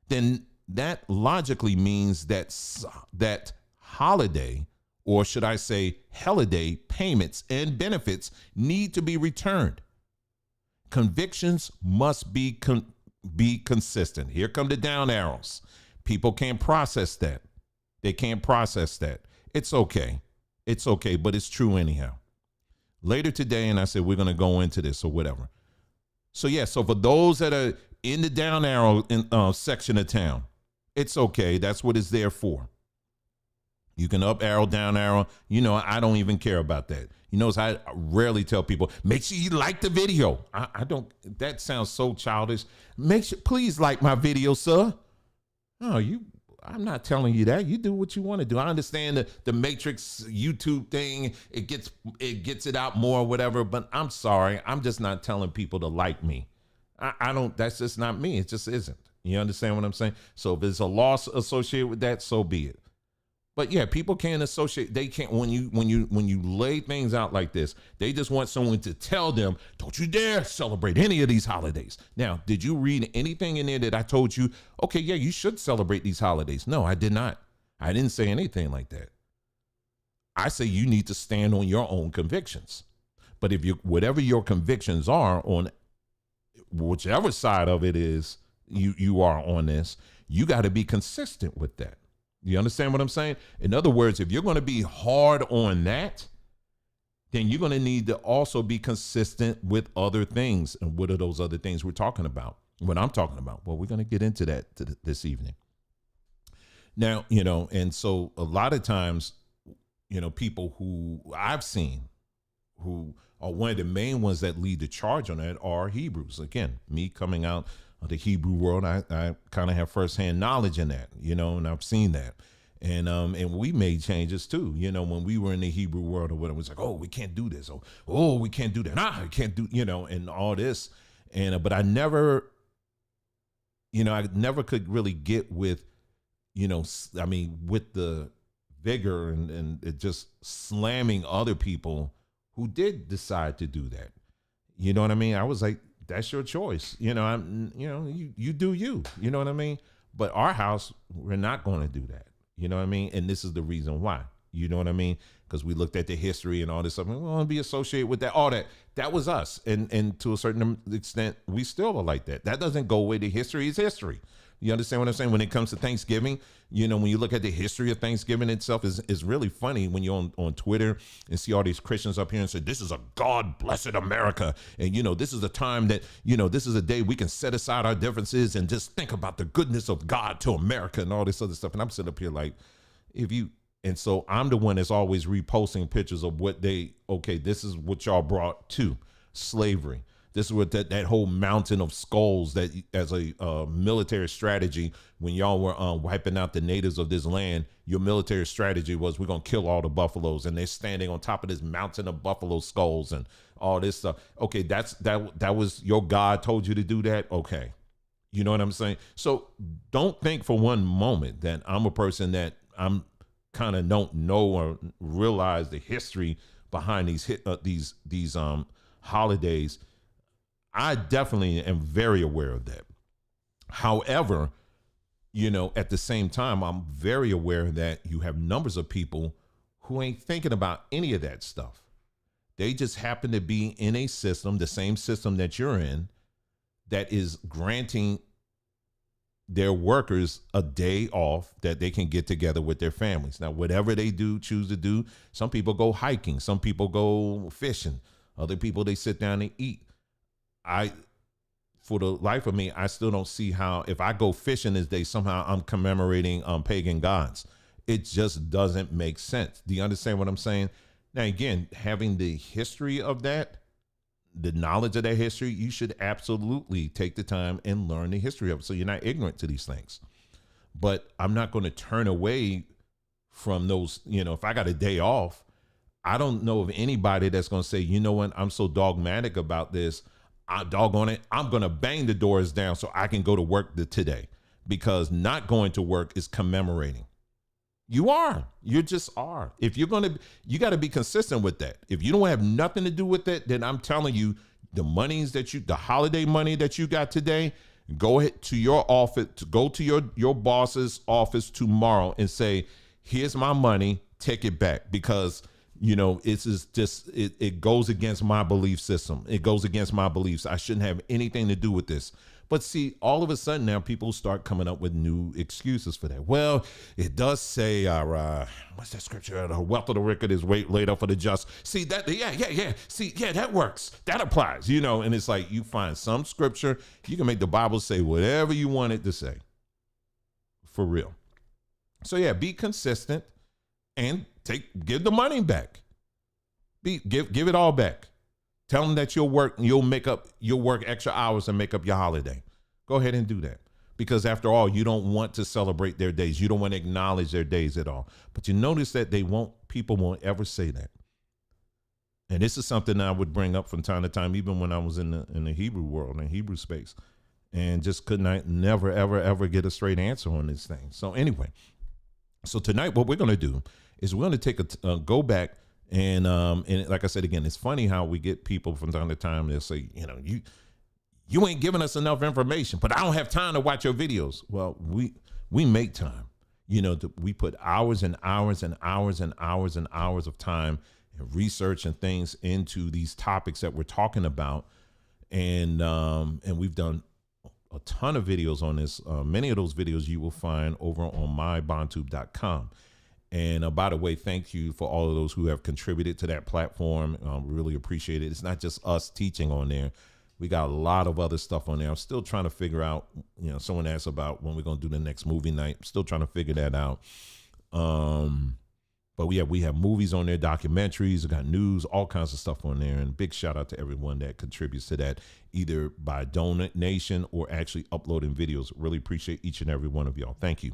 then that logically means that holiday, or should I say Helliday, payments and benefits need to be returned. Convictions must be consistent. Here come the down arrows. People can't process that. They can't process that. It's okay. It's okay, but it's true anyhow. Later today, and I said we're going to go into this or whatever. So yeah, so for those that are in the down arrow section of town, it's okay. That's what it's there for. You can up arrow, down arrow. I don't even care about that. I rarely tell people, make sure you like the video. I don't, that sounds so childish. Please like my video, sir. Oh, I'm not telling you that. You do what you want to do. I understand the Matrix YouTube thing. It gets it out more or whatever, but I'm sorry. I'm just not telling people to like me. I don't, that's just not me. It just isn't. You understand what I'm saying? So if there's a loss associated with that, so be it. But yeah, people can't associate. They can't, when you lay things out like this, they just want someone to tell them, don't you dare celebrate any of these holidays. Now, did you read anything in there that I told you, okay, yeah, you should celebrate these holidays? No, I did not. I didn't say anything like that. I say you need to stand on your own convictions. But if whatever your convictions are on whichever side of it is you are on this, you got to be consistent with that. You understand what I'm saying? In other words, if you're going to be hard on that, then you're going to need to also be consistent with other things. And what are those other things we're talking about? What I'm talking about? Well, we're going to get into that this evening. Now, and so a lot of times, people who I've seen who are one of the main ones that lead the charge on that are Hebrews. Again, me coming out the Hebrew world, I kind of have firsthand knowledge in that, and I've seen that. And we made changes too, when we were in the Hebrew world or whatever. It was like, oh, we can't do this. Oh, we can't do that. We can't do, and all this. And, but I never could really get with, with the vigor and it just slamming other people who did decide to do that. You know what I mean? I was like, that's your choice. You do you, you know what I mean? But our house, we're not going to do that. You know what I mean? And this is the reason why, you know what I mean? Because we looked at the history and all this stuff. And we want to be associated with that. All that was us. And to a certain extent, we still are like that. That doesn't go away. The history is history. You understand what I'm saying? When it comes to Thanksgiving, when you look at the history of Thanksgiving itself, is really funny when you're on Twitter and see all these Christians up here and say, this is a God blessed America. And, this is a time that, this is a day we can set aside our differences and just think about the goodness of God to America and all this other stuff. And I'm sitting up here like, and so I'm the one that's always reposting pictures of what this is what y'all brought to slavery. This is what that whole mountain of skulls that as a military strategy, when y'all were wiping out the natives of this land, your military strategy was we're going to kill all the buffaloes. And they're standing on top of this mountain of buffalo skulls and all this stuff. Okay, that was your God told you to do that. Okay. You know what I'm saying? So don't think for one moment that I'm a person that I'm kind of don't know or realize the history behind these holidays. I definitely am very aware of that. However, at the same time, I'm very aware that you have numbers of people who ain't thinking about any of that stuff. They just happen to be in a system, the same system that you're in, that is granting their workers a day off that they can get together with their families. Now, whatever they choose to do, some people go hiking, some people go fishing, other people, they sit down and eat. For the life of me, I still don't see how, if I go fishing this day, somehow I'm commemorating pagan gods. It just doesn't make sense. Do you understand what I'm saying? Now, again, having the history of that, the knowledge of that history, you should absolutely take the time and learn the history of it so you're not ignorant to these things. But I'm not going to turn away from those, if I got a day off, I don't know of anybody that's going to say, you know what, I'm so dogmatic about this. Doggone it, I'm going to bang the doors down so I can go to work today, because not going to work is commemorating. You just are. If you're going to, you got to be consistent with that. If you don't have nothing to do with it, then I'm telling you, the holiday money that you got today, go ahead to your office, go to your boss's office tomorrow and say, here's my money, take it back, because it goes against my belief system. It goes against my beliefs. I shouldn't have anything to do with this. But see, all of a sudden now people start coming up with new excuses for that. Well, it does say, what's that scripture? The wealth of the wicked is laid up for the just. See that? Yeah. See, yeah, that works. That applies, and it's like you find some scripture, you can make the Bible say whatever you want it to say. For real. So yeah, be consistent and give the money back. Give it all back. Tell them that you'll work extra hours and make up your holiday. Go ahead and do that. Because after all, you don't want to celebrate their days. You don't want to acknowledge their days at all. But you notice that people won't ever say that. And this is something I would bring up from time to time, even when I was in the Hebrew world, in Hebrew space, and just never, ever, ever get a straight answer on this thing. So anyway, so tonight, what we're going to do is we're going to take go back and like I said, again, it's funny how we get people from time to time. They'll say, you ain't giving us enough information, but I don't have time to watch your videos. Well, we make time, we put hours and hours and hours and hours and hours of time and research and things into these topics that we're talking about. And we've done a ton of videos on this. Many of those videos you will find over on mybondtube.com. And by the way, thank you for all of those who have contributed to that platform. We really appreciate it. It's not just us teaching on there. We got a lot of other stuff on there. I'm still trying to figure out, someone asked about when we're going to do the next movie night. I'm still trying to figure that out. But we have movies on there, documentaries, we got news, all kinds of stuff on there. And big shout out to everyone that contributes to that, either by donation or actually uploading videos. Really appreciate each and every one of y'all. Thank you.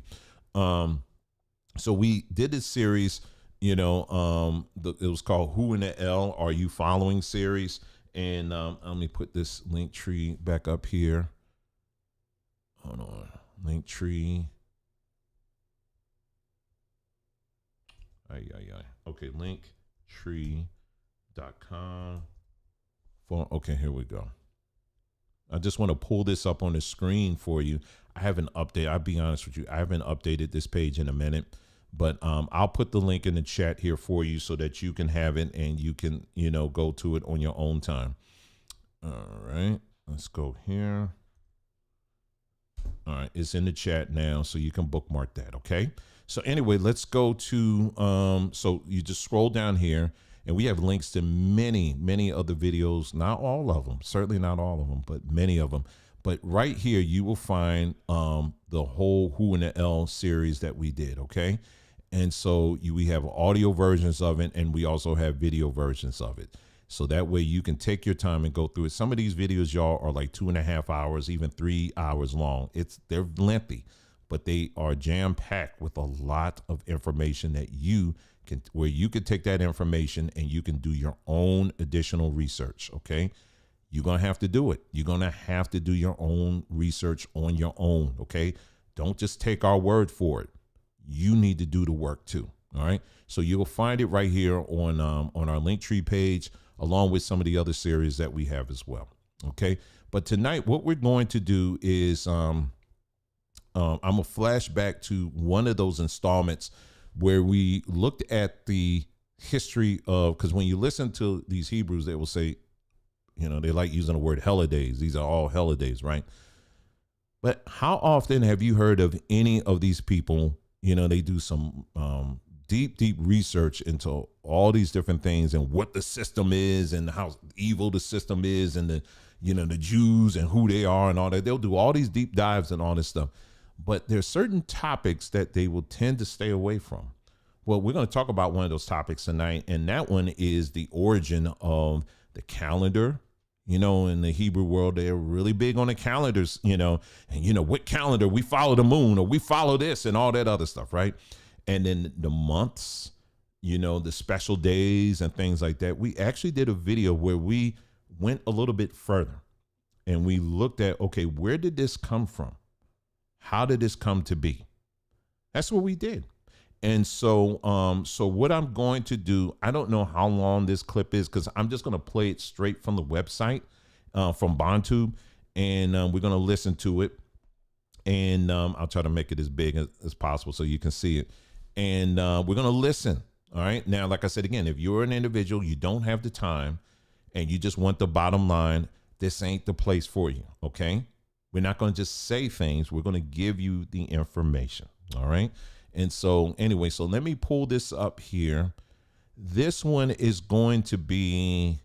So we did this series, it was called Who in the L Are You Following series. And let me put this link tree back up here. Hold on. Link tree. Okay, linktree.com. Okay, here we go. I just want to pull this up on the screen for you. I haven't updated. I'll be honest with you. I haven't updated this page in a minute, but I'll put the link in the chat here for you so that you can have it and you can, go to it on your own time. All right, let's go here. All right, it's in the chat now, so you can bookmark that. Okay. So anyway, let's go to, so you just scroll down here and we have links to many, many other videos, not all of them, certainly not all of them, but many of them. But right here, you will find the whole Who in the L series that we did, okay? And so we have audio versions of it, and we also have video versions of it. So that way you can take your time and go through it. Some of these videos, y'all, are like 2.5 hours, even 3 hours long. They're lengthy, but they are jam-packed with a lot of information that where you can take that information and you can do your own additional research, okay? You're going to have to do it. You're going to have to do your own research on your own, okay? Don't just take our word for it. You need to do the work too, all right? So you'll find it right here on our Linktree page, along with some of the other series that we have as well, okay? But tonight, what we're going to do is I'm going to flash back to one of those installments where we looked at the history of, because when you listen to these Hebrews, they will say, they like using the word Hellidays. These are all Hellidays, right? But how often have you heard of any of these people? They do some deep research into all these different things and what the system is and how evil the system is and the Jews and who they are and all that. They'll do all these deep dives and all this stuff. But there's certain topics that they will tend to stay away from. Well, we're going to talk about one of those topics tonight, and that one is the origin of the calendar. In the Hebrew world, they're really big on the calendars, and what calendar? We follow the moon or we follow this and all that other stuff, right? And then the months, the special days and things like that. We actually did a video where we went a little bit further and we looked at, okay, where did this come from? How did this come to be? That's what we did. And so what I'm going to do, I don't know how long this clip is because I'm just going to play it straight from the website, from BondTube, and we're going to listen to it. And I'll try to make it as big as possible so you can see it. And we're going to listen. All right. Now, like I said, again, if you're an individual, you don't have the time and you just want the bottom line, this ain't the place for you. Okay. We're not going to just say things. We're going to give you the information. All right. And so anyway, so let me pull this up here. This one is going to be,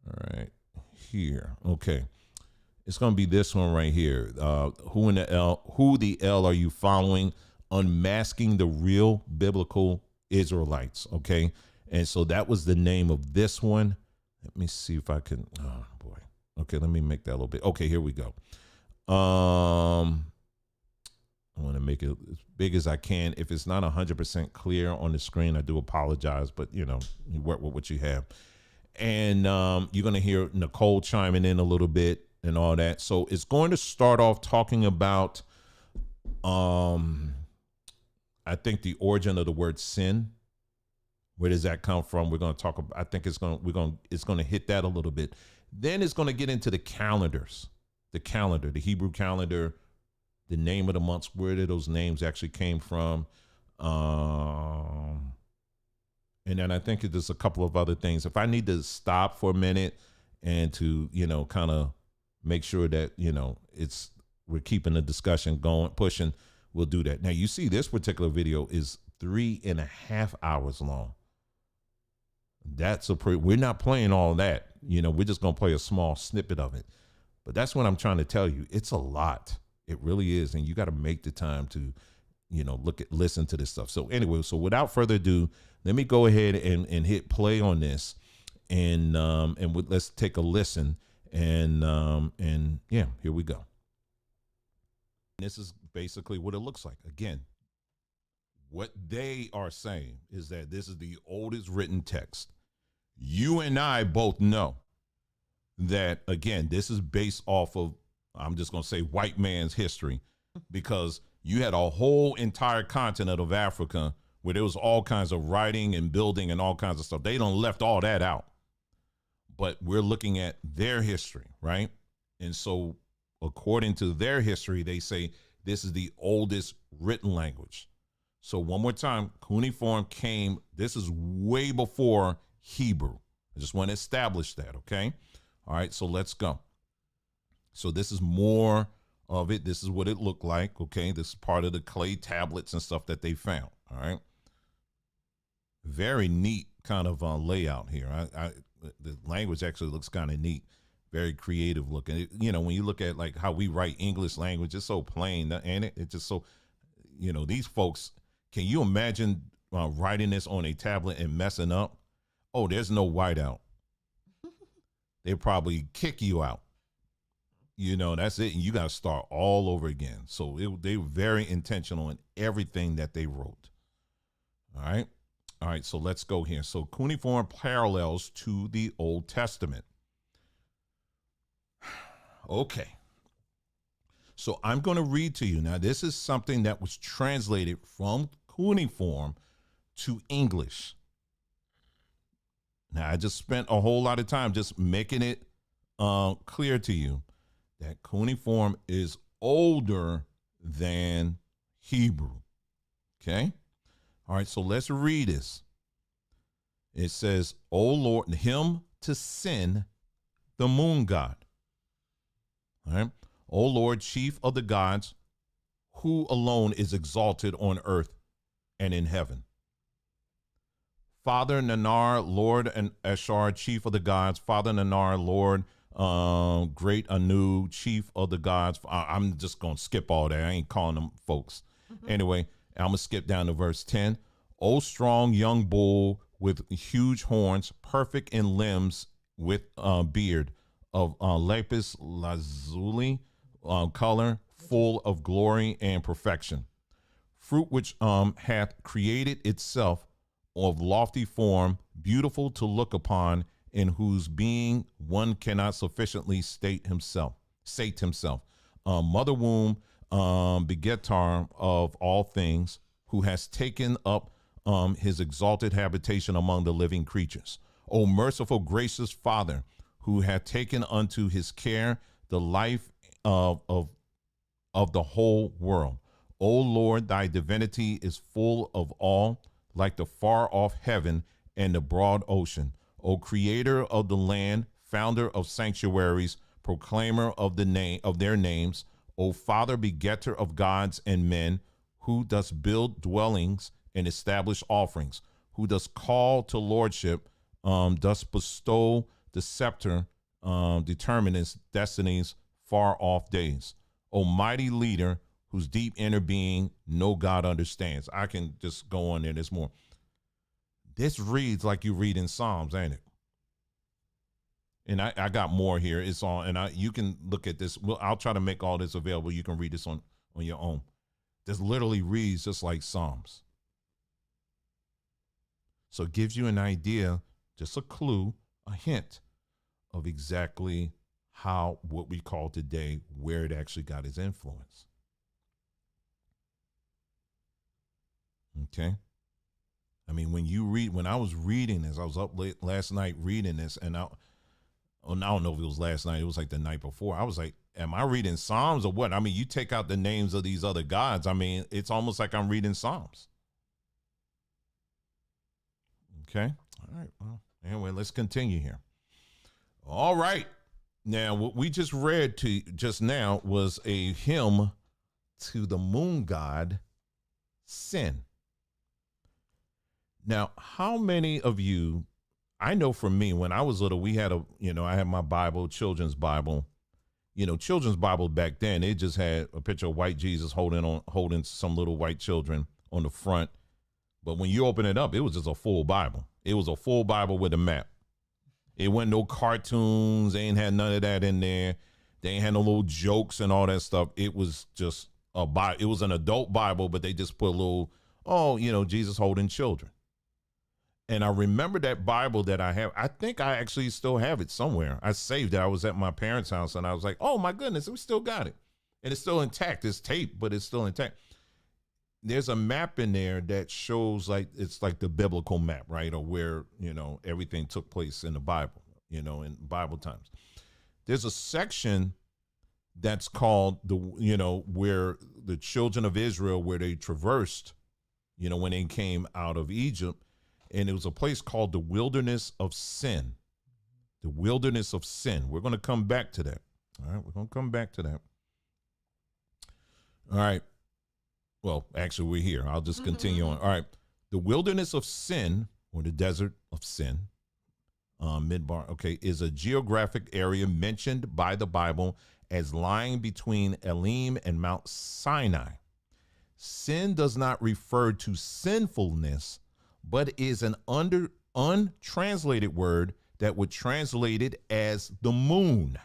all right, here. Okay. It's going to be this one right here. Who the L are you following? Unmasking the real biblical Israelites. Okay. And so that was the name of this one. Let me see if I can, oh boy. Okay. Let me make that a little bit. Okay. Here we go. I want to make it as big as I can. If it's not 100% clear on the screen, I do apologize, but you work with what you have. And you're going to hear Nicole chiming in a little bit and all that. So it's going to start off talking about, I think the origin of the word sin. Where does that come from? We're going to talk about, I think it's going to hit that a little bit. Then it's going to get into the calendars, the Hebrew calendar, the name of the months, where did those names actually came from. And then I think there's a couple of other things. If I need to stop for a minute and to, kind of make sure that, we're keeping the discussion going, pushing, we'll do that. Now, you see this particular video is 3.5 hours long. We're not playing all that, we're just going to play a small snippet of it. But that's what I'm trying to tell you. It's a lot. It really is. And you got to make the time to, listen to this stuff. So anyway, so without further ado, let me go ahead and hit play on this, and let's take a listen, and yeah, here we go. This is basically what it looks like. Again, what they are saying is that this is the oldest written text. You and I both know that, again, this is based off of, I'm just going to say, white man's history, because you had a whole entire continent of Africa where there was all kinds of writing and building and all kinds of stuff. They done left all that out. But we're looking at their history, right? And so according to their history, they say this is the oldest written language. So one more time, cuneiform came, this is way before Hebrew. I just want to establish that, okay? All right, so let's go. So this is more of it. This is what it looked like, okay? This is part of the clay tablets and stuff that they found, all right? Very neat kind of layout here. The language actually looks kind of neat, very creative looking. When you look at like how we write English language, it's so plain, and it's just so, these folks, can you imagine writing this on a tablet and messing up? Oh, there's no whiteout. They probably kick you out. That's it. And you got to start all over again. So they were very intentional in everything that they wrote. All right. All right. So let's go here. So cuneiform parallels to the Old Testament. Okay. So I'm going to read to you. Now, this is something that was translated from cuneiform to English. Now, I just spent a whole lot of time just making it clear to you that cuneiform is older than Hebrew. Okay? All right, so let's read this. It says, O Lord, him to sin, the moon god. All right? O Lord, chief of the gods, who alone is exalted on earth and in heaven. Father Nanar, Lord and Ashar, chief of the gods. Father Nanar, Lord, great Anu, chief of the gods. I'm just going to skip all that. I ain't calling them folks. Anyway, I'm going to skip down to verse 10. O strong young bull with huge horns, perfect in limbs with beard of lapis lazuli color, full of glory and perfection. Fruit which hath created itself of lofty form, beautiful to look upon, in whose being one cannot sufficiently sate himself. Mother womb, begetter of all things, who has taken up his exalted habitation among the living creatures. O merciful, gracious Father, who hath taken unto his care the life of the whole world. O Lord, thy divinity is full of all, like the far off heaven and the broad ocean. O creator of the land, founder of sanctuaries, proclaimer of their names, O Father, begetter of gods and men, who dost build dwellings and establish offerings, who dost call to lordship, dost bestow the scepter, determinants destinies, far off days. O mighty leader, whose deep inner being no God understands. I can just go on there. There's more. This reads like you read in Psalms, ain't it? And I got more here. It's on, and you can look at this. Well, I'll try to make all this available. You can read this on your own. This literally reads just like Psalms. So it gives you an idea, just a clue, a hint of exactly how what we call today, where it actually got its influence. Okay. I mean, when I was reading this, I was up late last night reading this, and I don't know if it was last night. It was like the night before. I was like, am I reading Psalms or what? I mean, you take out the names of these other gods. I mean, it's almost like I'm reading Psalms. Okay. All right. Well, anyway, let's continue here. All right. Now, what we just read to just now was a hymn to the moon god, Sin. Now, how many of you, I know for me, when I was little, we had I had my Bible, children's Bible, children's Bible back then, they just had a picture of white Jesus holding some little white children on the front. But when you open it up, it was just a full Bible. It was a full Bible with a map. It wasn't no cartoons. They ain't had none of that in there. They ain't had no little jokes and all that stuff. It was just a Bible. It was an adult Bible, but they just put a little, Jesus holding children. And I remember that Bible that I have. I think I actually still have it somewhere. I saved it. I was at my parents' house and I was like, oh my goodness, we still got it. And it's still intact. It's taped, but it's still intact. There's a map in there that shows it's like the biblical map, right? Or where, everything took place in the Bible, in Bible times. There's a section that's called where the children of Israel, where they traversed, when they came out of Egypt. And it was a place called the Wilderness of Sin. The Wilderness of Sin. We're going to come back to that. All right. We're going to come back to that. All right. Well, actually, we're here. I'll just continue on. All right. The Wilderness of Sin, or the Desert of Sin, Midbar, is a geographic area mentioned by the Bible as lying between Elim and Mount Sinai. Sin does not refer to sinfulness, but is an untranslated word that would translate it as the moon.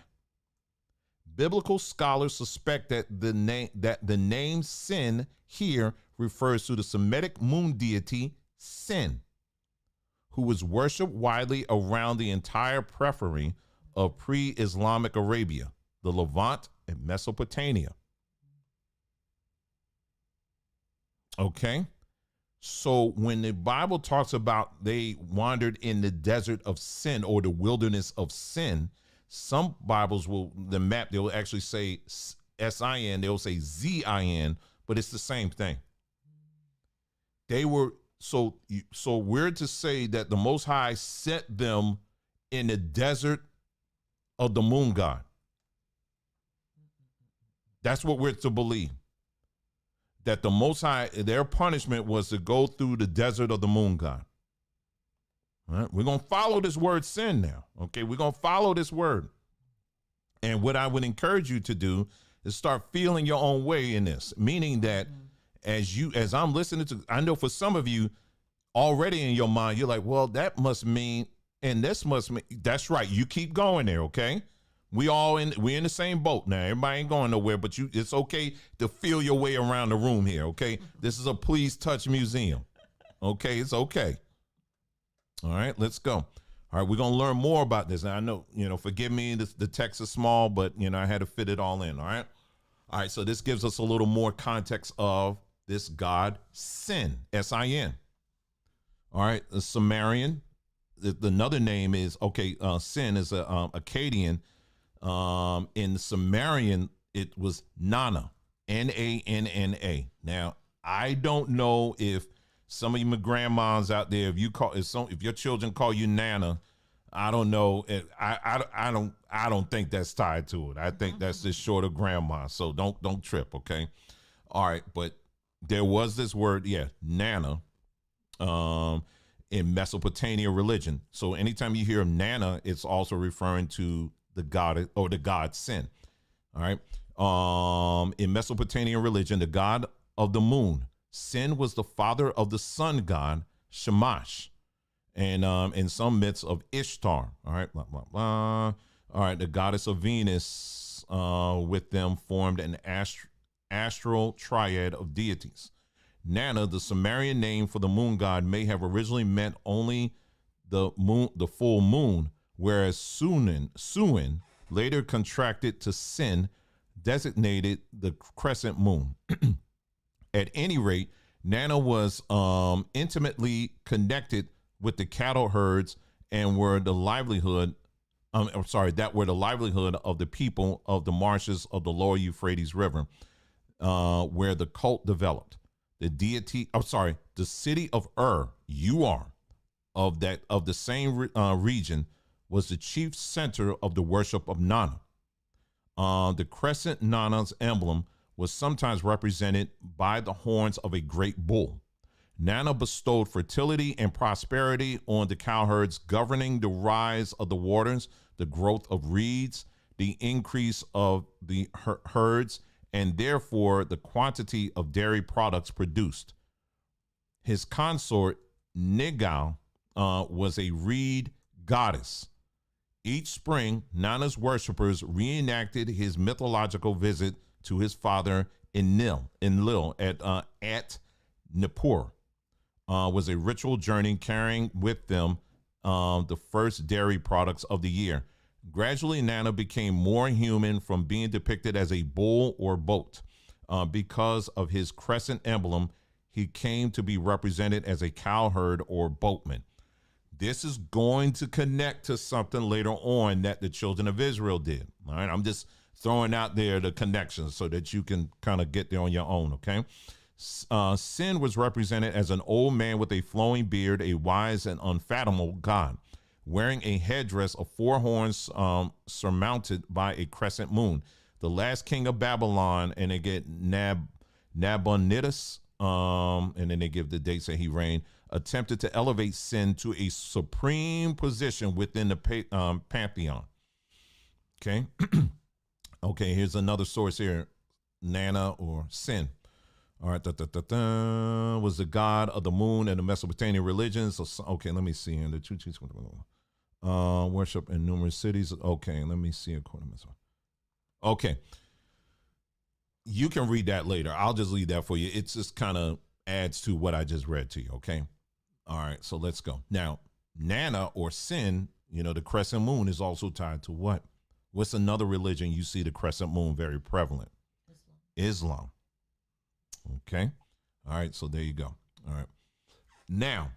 Biblical scholars suspect that the name Sin here refers to the Semitic moon deity Sin, who was worshipped widely around the entire periphery of pre-Islamic Arabia, the Levant, and Mesopotamia. Okay. So when the Bible talks about they wandered in the desert of sin or the wilderness of sin, some Bibles they'll actually say S-I-N, they'll say Z-I-N, but it's the same thing. They were, so we're to say that the Most High set them in the desert of the moon god. That's what we're to believe. That the Most High, their punishment was to go through the desert of the moon god. All right, we're going to follow this word sin now. Okay, we're going to follow this word. And what I would encourage you to do is start feeling your own way in this, meaning that as I'm listening to, I know for some of you already in your mind, you're like, well, that must mean, and this must mean, that's right. You keep going there. Okay. We're in the same boat now. Everybody ain't going nowhere, but it's okay to feel your way around the room here. Okay. This is a please touch museum. Okay. It's okay. All right, let's go. All right. We're going to learn more about this. Now I know, forgive me, the text is small, but I had to fit it all in. All right. All right. So this gives us a little more context of this God Sin, S-I-N. All right. The Sumerian, another name is, Sin is a Akkadian. In the Sumerian, it was Nana, N-A-N-N-A. Now, I don't know if some of you grandmas out there, if your children call you Nana, I don't know. I don't think that's tied to it. I think that's just short of grandma. So don't trip. Okay. All right. But there was this word, Nana, in Mesopotamia religion. So anytime you hear Nana, it's also referring to the god or the god Sin. All right. In Mesopotamian religion, the god of the moon, Sin was the father of the sun god Shamash, and in some myths of Ishtar. All right. Blah, blah, blah. All right. The goddess of Venus with them formed an astral triad of deities. Nana, the Sumerian name for the moon god, may have originally meant only the full moon, whereas Suin later contracted to Sin, designated the crescent moon. At any rate, Nana was intimately connected with the cattle herds and were the livelihood. That were the livelihood of the people of the marshes of the lower Euphrates River, where the cult developed. The city of of the same region, was the chief center of the worship of Nana. The crescent Nana's emblem was sometimes represented by the horns of a great bull. Nana bestowed fertility and prosperity on the cowherds, governing the rise of the waters, the growth of reeds, the increase of the herds, and therefore the quantity of dairy products produced. His consort, Nigal, was a reed goddess. Each spring, Nana's worshippers reenacted his mythological visit to his father Enlil at Nippur. Was a ritual journey carrying with them the first dairy products of the year. Gradually, Nana became more human from being depicted as a bull or boat. Because of his crescent emblem, he came to be represented as a cowherd or boatman. This is going to connect to something later on that the children of Israel did. All right, I'm just throwing out there the connections so that you can kind of get there on your own, okay? Sin was represented as an old man with a flowing beard, a wise and unfathomable god, wearing a headdress of 4 horns surmounted by a crescent moon. The last king of Babylon, and they get Nabonidus, and then they give the dates that he reigned, attempted to elevate Sin to a supreme position within the pantheon. Okay. Okay, here's another source here. Nana or Sin. All right, was the god of the moon and the Mesopotamian religions. So, okay, let me see here. The two chiefs worship in numerous cities. Okay, let me see. Okay, you can read that later. I'll just leave that for you. It just kind of adds to what I just read to you. Okay, all right. So let's go now. Nana or Sin. You know, the crescent moon is also tied to what? What's another religion you see the crescent moon very prevalent? Islam. Okay. All right. So there you go. All right. Now,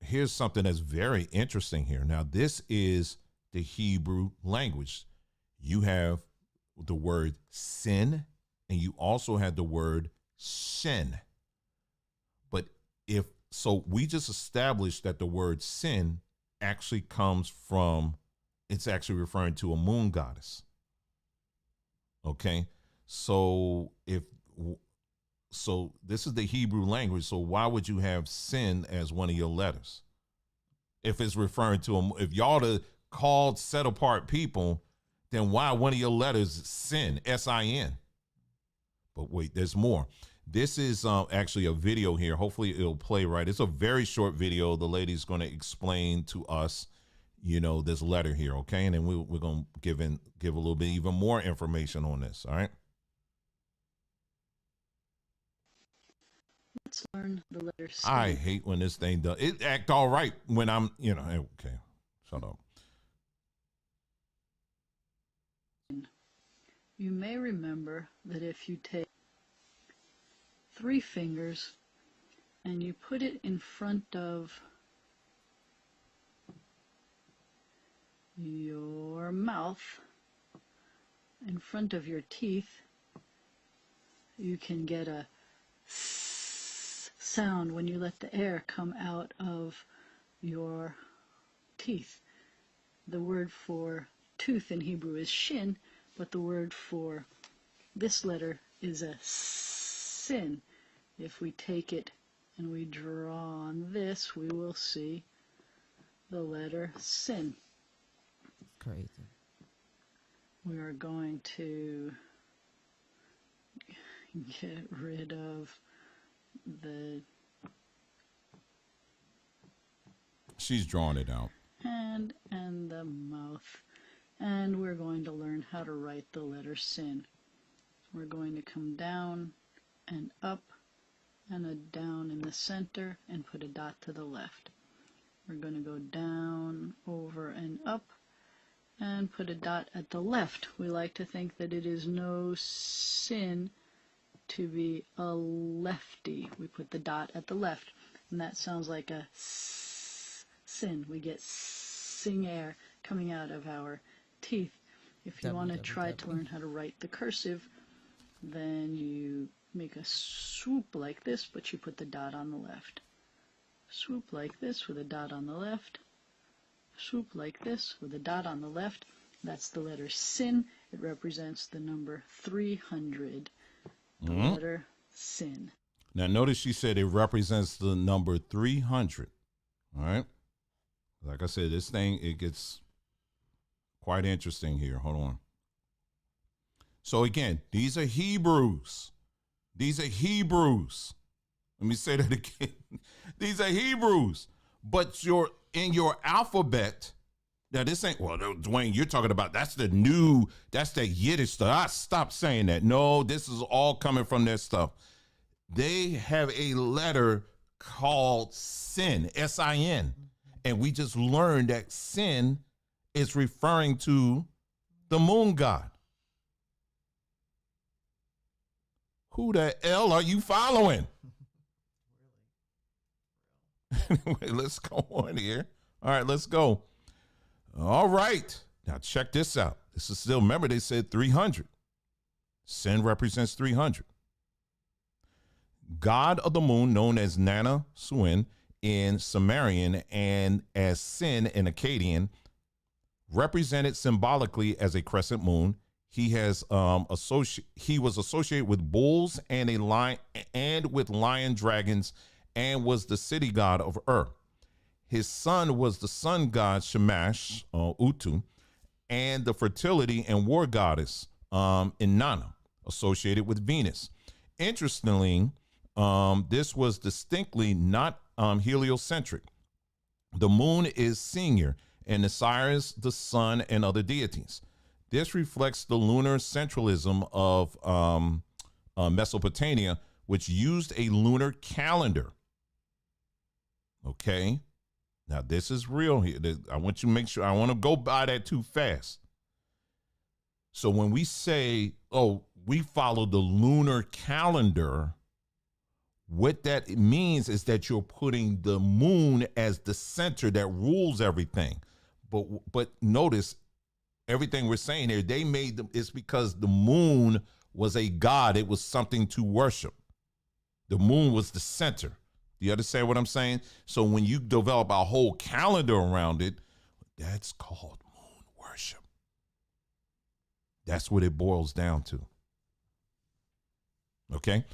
here's something that's very interesting here. Now, this is the Hebrew language. You have the word sin, and you also had the word shin. But we just established that the word sin actually comes from, it's actually referring to a moon goddess. Okay. So this is the Hebrew language. So why would you have sin as one of your letters? If it's referring to if y'all the called set apart people, then why one of your letters sin, S-I-N? But wait, there's more. This is actually a video here. Hopefully it'll play right. It's a very short video. The lady's going to explain to us, you know, this letter here. Okay. And then we're going to give a little bit even more information on this. All right. Let's learn the letter C. I hate when this thing does. It act all right when I'm, you know, okay, shut up. You may remember that if you take 3 fingers and you put it in front of your mouth, in front of your teeth, you can get a sound when you let the air come out of your teeth. The word for tooth in Hebrew is shin, but the word for this letter is a sin. If we take it and we draw on this, we will see the letter sin. Crazy. We are going to get rid of the She's drawing it out. hand and the mouth, and we're going to learn how to write the letter sin. We're going to come down and up and a down in the center and put a dot to the left. We're going to go down, over, and up and put a dot at the left. We like to think that it is no sin to be a lefty. We put the dot at the left, and that sounds like a sin. We get sing air coming out of our teeth. If you want to try to learn how to write the cursive, then you make a swoop like this, but you put the dot on the left. Swoop like this with a dot on the left. Swoop like this with a dot on the left. That's the letter sin. It represents the number 300. The letter sin. Now notice she said it represents the number 300. All right. Like I said, this thing, it gets quite interesting here. Hold on. So again, these are Hebrews. These are Hebrews. Let me say that again. These are Hebrews. But in your alphabet, now this ain't, well, Dwayne, you're talking about, that's the Yiddish stuff. Stop saying that. No, this is all coming from their stuff. They have a letter called sin, S-I-N. And we just learned that sin is referring to the moon god. Who the hell are you following? Wait, let's go on here. All right, let's go. All right. Now check this out. This is still, remember they said 300. Sin represents 300. God of the moon, known as Nana Suin in Sumerian and as Sin in Akkadian, represented symbolically as a crescent moon. He was associated with bulls and a lion and with lion dragons, and was the city god of Ur. His son was the sun god Shamash, Utu, and the fertility and war goddess Inanna, associated with Venus. Interestingly, this was distinctly not heliocentric. The moon is senior, and Osiris, the sun, and other deities. This reflects the lunar centralism of Mesopotamia, which used a lunar calendar. Okay, now this is real here. I want you to make sure, I want to go by that too fast. So when we say, oh, we follow the lunar calendar, what that means is that you're putting the moon as the center that rules everything. But notice everything we're saying here, they made them, it's because the moon was a god. It was something to worship. The moon was the center. Do you understand what I'm saying? So when you develop a whole calendar around it, that's called moon worship. That's what it boils down to. Okay.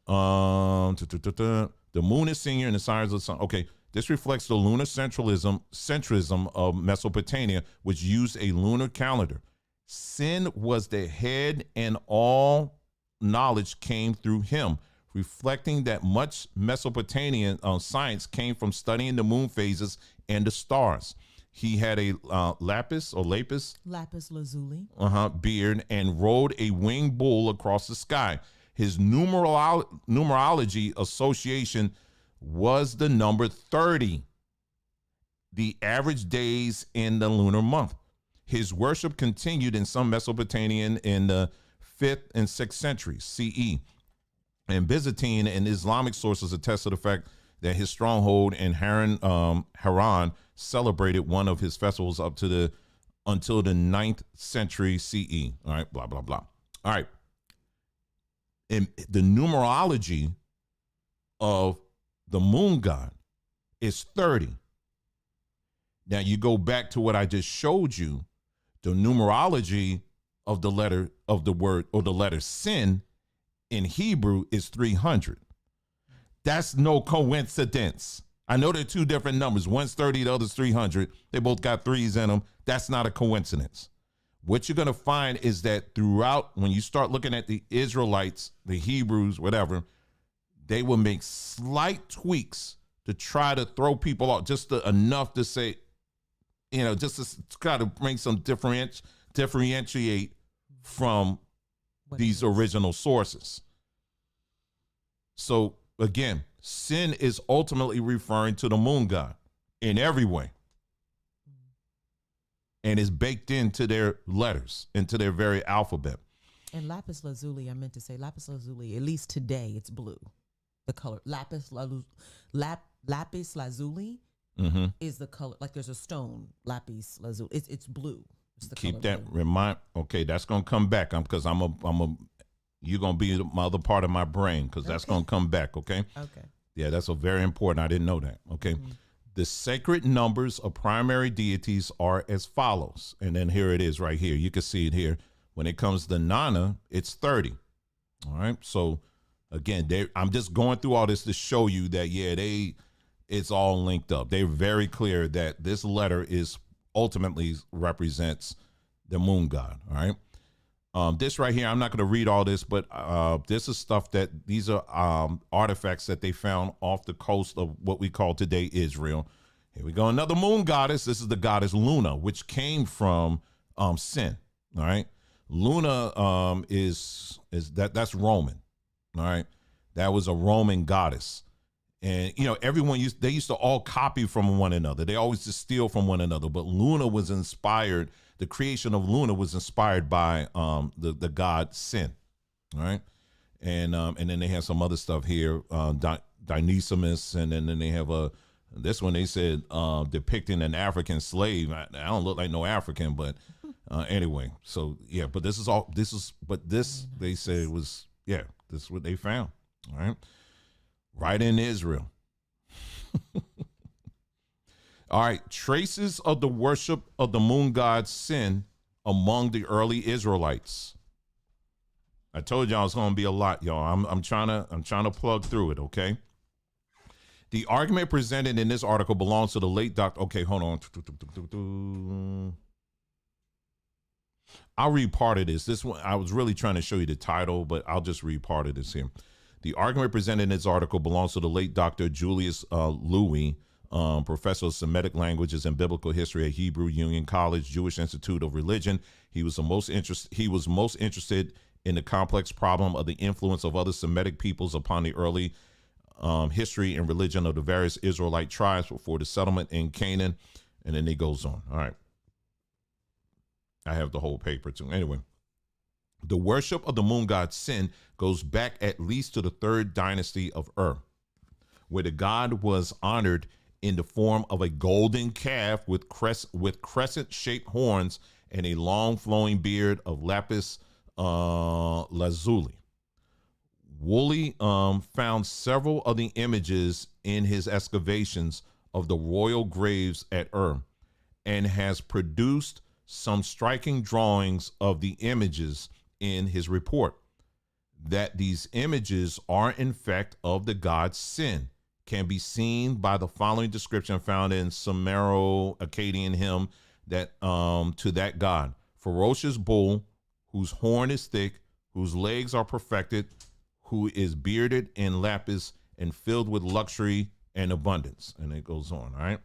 The moon is senior and the signs of the sun. Okay. This reflects the lunar centrism of Mesopotamia, which used a lunar calendar. Sin was the head, and all knowledge came through him, reflecting that much Mesopotamian science came from studying the moon phases and the stars. He had a lapis lazuli beard and rode a winged bull across the sky. His numerology association was the number 30, the average days in the lunar month. His worship continued in some Mesopotamian in the 5th and 6th centuries CE. And Byzantine and Islamic sources attest to the fact that his stronghold in Haran celebrated one of his festivals until the 9th century CE. All right, blah, blah, blah. All right. And the numerology of the moon god is 30. Now you go back to what I just showed you. The numerology of the letter of the word, or the letter sin in Hebrew, is 300. That's no coincidence. I know they're two different numbers. One's 30, the other's 300. They both got threes in them. That's not a coincidence. What you're going to find is that throughout, when you start looking at the Israelites, the Hebrews, whatever, they will make slight tweaks to try to throw people out, just enough to say, just to try to bring some differentiate from these original sources. So again, sin is ultimately referring to the moon god in every way, and is baked into their letters, into their very alphabet. And lapis lazuli, I meant to say lapis lazuli, at least today it's blue. The color lapis lazuli is the color, like there's a stone, lapis lazuli. It's blue. It's the Keep color that blue. Okay, that's gonna come back. Because you're gonna be my other part of my brain, because that's gonna come back. Okay. Okay. Yeah, that's a very important. I didn't know that. Okay. Mm-hmm. The sacred numbers of primary deities are as follows. And then here it is right here. You can see it here. When it comes to Nana, it's 30. All right. So again, I'm just going through all this to show you that, it's all linked up. They're very clear that this letter is ultimately represents the moon god. All right. This right here, I'm not going to read all this, but this is stuff these are artifacts that they found off the coast of what we call today Israel. Here we go. Another moon goddess. This is the goddess Luna, which came from sin. All right. Luna that's Roman. All right. That was a Roman goddess. And, everyone they used to all copy from one another. They always just steal from one another. But Luna was inspired. The creation of Luna was inspired by the god Sin. All right. And then they have some other stuff here, Dionysius. And then they have this one they said depicting an African slave. I don't look like no African, but anyway. So, yeah, but this they said was, this is what they found. All right. Right in Israel. All right. Traces of the worship of the moon god Sin among the early Israelites. I told y'all it's going to be a lot, y'all. I'm trying to plug through it. Okay. The argument presented in this article belongs to the late Dr. Okay, hold on. I'll read part of this. This one, I was really trying to show you the title, but I'll just read part of this here. The argument presented in this article belongs to the late Dr. Julius Louis, professor of Semitic languages and biblical history at Hebrew Union College, Jewish Institute of Religion. He was most interested in the complex problem of the influence of other Semitic peoples upon the early history and religion of the various Israelite tribes before the settlement in Canaan. And then he goes on. All right. I have the whole paper too. Anyway. The worship of the moon god Sin goes back at least to the 3rd dynasty of Ur, where the god was honored in the form of a golden calf with crescent-shaped horns and a long flowing beard of lapis lazuli. Woolley found several of the images in his excavations of the royal graves at Ur and has produced some striking drawings of the images in his report. That these images are in fact of the god Sin can be seen by the following description found in Sumero-Akkadian hymn that to that god: ferocious bull, whose horn is thick, whose legs are perfected, who is bearded in lapis and filled with luxury and abundance. And it goes on. All right.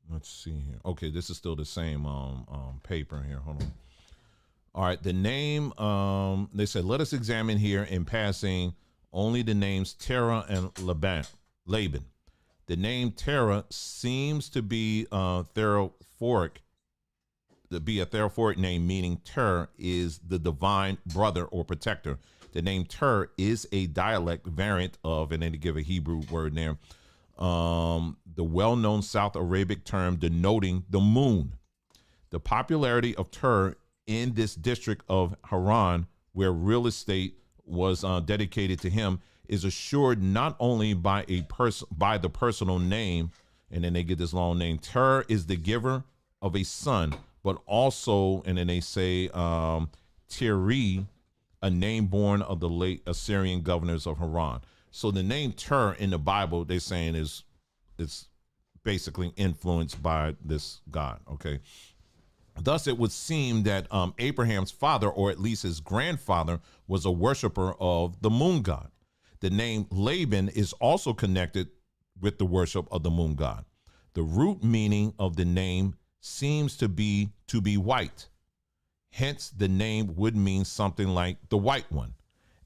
Let's see here. Okay, this is still the same paper here. Hold on. All right, the name, they said, let us examine here in passing only the names Terah and Laban. The name Terah seems to be theophoric, a theophoric name, meaning Ter is the divine brother or protector. The name Ter is a dialect variant of, and then to give a Hebrew word there, the well-known South Arabic term denoting the moon. The popularity of Ter in this district of Haran, where real estate was dedicated to him, is assured not only by the personal name, and then they get this long name. Ter is the giver of a son, but also, and then they say Tiri, a name born of the late Assyrian governors of Haran. So the name Ter in the Bible, they're saying it's basically influenced by this god. Okay. Thus, it would seem that Abraham's father, or at least his grandfather, was a worshiper of the moon god. The name Laban is also connected with the worship of the moon god. The root meaning of the name seems to be white. Hence, the name would mean something like the white one,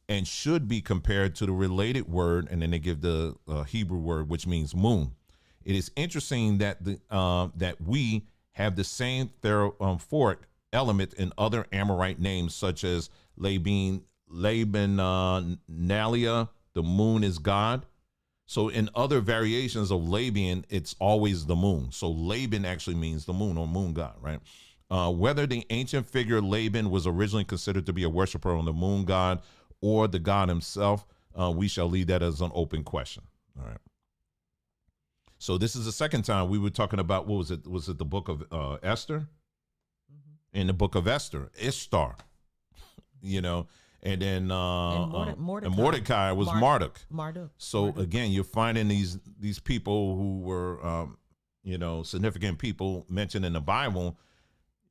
and should be compared to the related word, and then they give the Hebrew word, which means moon. It is interesting that that we have the same theophoric element in other Amorite names, such as Laban, Nalia, the moon is God. So in other variations of Laban, it's always the moon. So Laban actually means the moon or moon god, right? Whether the ancient figure Laban was originally considered to be a worshiper of the moon god or the god himself, we shall leave that as an open question. All right. So this is the second time we were talking about, what was it? Was it the book of Esther? Mm-hmm. In the book of Esther, Ishtar, And then Mordecai. and Mordecai was Marduk. Marduk. So Marduk. again, you're finding these people who were significant people mentioned in the Bible.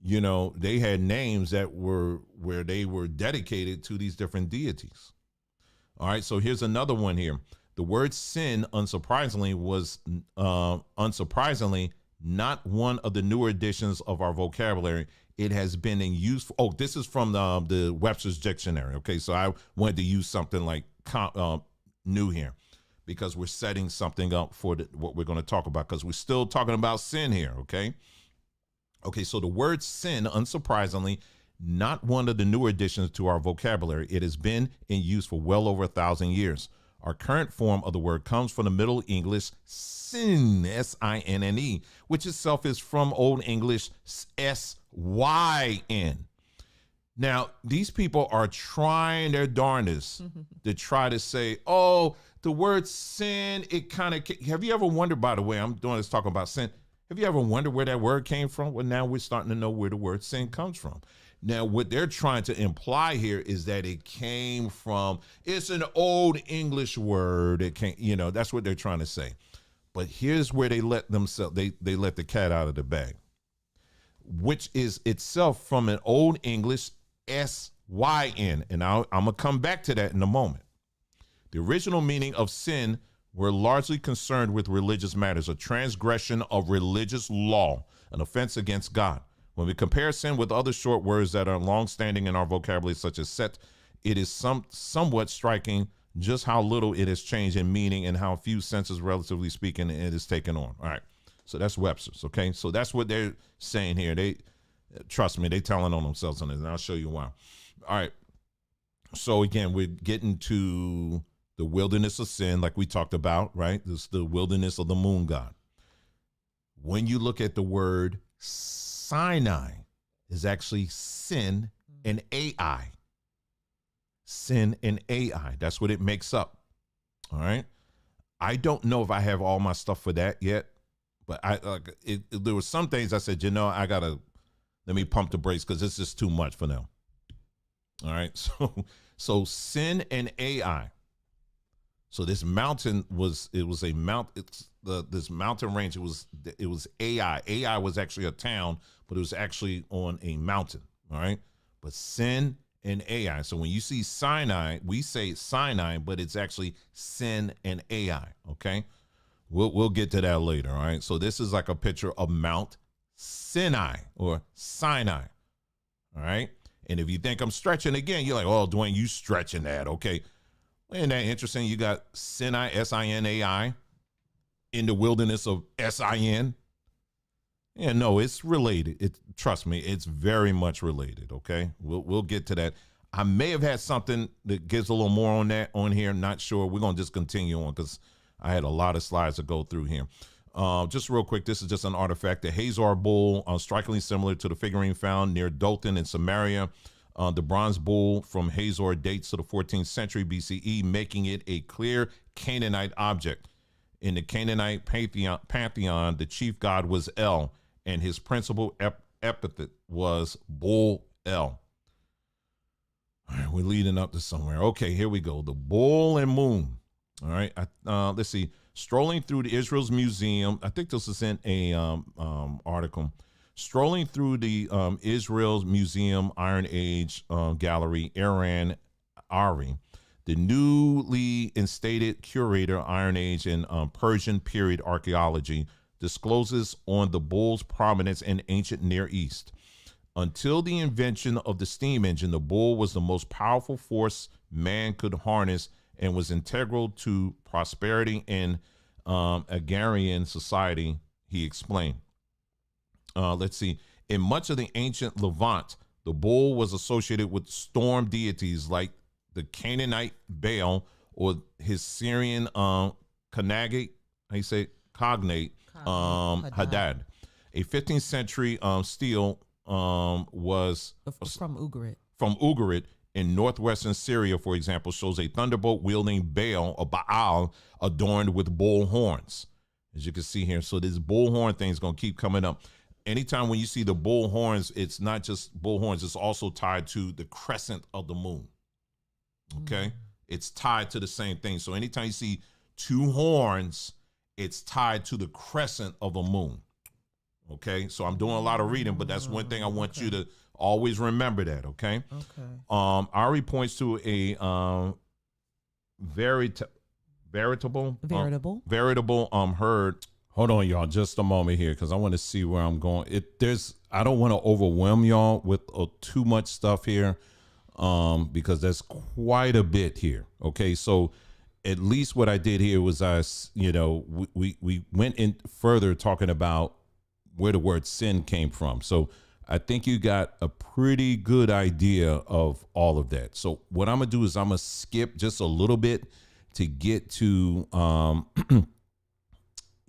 They had names that were where they were dedicated to these different deities. All right, so here's another one here. The word sin, unsurprisingly, was not one of the newer additions of our vocabulary. It has been in use. This is from the Webster's Dictionary. Okay, so I wanted to use something like new here because we're setting something up for what we're going to talk about, because we're still talking about sin here. Okay, so the word sin, unsurprisingly, not one of the newer additions to our vocabulary. It has been in use for well over 1,000 years. Our current form of the word comes from the Middle English sin, S-I-N-N-E, which itself is from Old English S-Y-N. Now, these people are trying their darndest to try to say, the word sin, it kind of, have you ever wondered, by the way, I'm doing this talking about sin, have you ever wondered where that word came from? Well, now we're starting to know where the word sin comes from. Now, what they're trying to imply here is that it came from, it's an Old English word. It can't, that's what they're trying to say. But here's where they let themselves, they let the cat out of the bag, which is itself from an Old English S-Y-N. And I'm going to come back to that in a moment. The original meaning of sin were largely concerned with religious matters, a transgression of religious law, an offense against God. When we compare sin with other short words that are long-standing in our vocabulary, such as set, it is somewhat striking just how little it has changed in meaning and how few senses, relatively speaking, it has taken on. All right, so that's Webster's, okay? So that's what they're saying here. Trust me, they're telling on themselves on this, and I'll show you why. All right, so again, we're getting to the wilderness of sin, like we talked about, right? This is the wilderness of the moon god. When you look at the word Sinai, is actually sin and AI. Sin and AI. That's what it makes up. All right. I don't know if I have all my stuff for that yet, but there were some things I said, let me pump the brakes because this is too much for now. All right. So sin and AI. So this mountain this mountain range, it was AI. AI was actually a town, but it was actually on a mountain. All right. But sin and AI. So when you see Sinai, we say Sinai, but it's actually sin and AI. Okay. We'll get to that later. All right. So this is like a picture of Mount Sinai or Sinai. All right. And if you think I'm stretching again, you're like, oh, Dwayne, you stretching that. Okay. Isn't that interesting? You got Sinai, S-I-N-A-I, in the wilderness of S-I-N. Yeah, no, it's related. Trust me, it's very much related, okay? We'll get to that. I may have had something that gives a little more on that on here. Not sure. We're going to just continue on because I had a lot of slides to go through here. Just real quick, this is just an artifact. The Hazor bull, strikingly similar to the figurine found near Dothan in Samaria. The bronze bull from Hazor dates to the 14th century BCE, making it a clear Canaanite object. In the Canaanite pantheon, the chief god was El, and his principal epithet was Bull El. All right, we're leading up to somewhere. Okay, here we go. The bull and moon. All right, let's see. Strolling through the Israel's museum. I think this is in a article. Strolling through the Israel's Museum Iron Age Gallery, Aaron Ari, the newly instated curator Iron Age and Persian period archaeology, discloses on the bull's prominence in ancient Near East. Until the invention of the steam engine, the bull was the most powerful force man could harness and was integral to prosperity in agrarian society, he explained. Let's see. In much of the ancient Levant, the bull was associated with storm deities like the Canaanite Baal or his Syrian cognate, Hadad. A 15th century stele was from Ugarit. From Ugarit in northwestern Syria, for example, shows a thunderbolt wielding Baal or Baal adorned with bull horns, as you can see here. So this bull horn thing is going to keep coming up. Anytime when you see the bull horns, it's not just bull horns, it's also tied to the crescent of the moon. Okay. It's tied to the same thing. So anytime you see two horns, it's tied to the crescent of a moon. Okay. So I'm doing a lot of reading, but that's one thing I want you to always remember that. Okay. Okay. Ari points to a veritable herd. Hold on, y'all, just a moment here, because I want to see where I'm going. I don't want to overwhelm y'all with too much stuff here, because there's quite a bit here. Okay, so at least what I did here was we went in further talking about where the word sin came from. So I think you got a pretty good idea of all of that. So what I'm gonna do is I'm gonna skip just a little bit to get to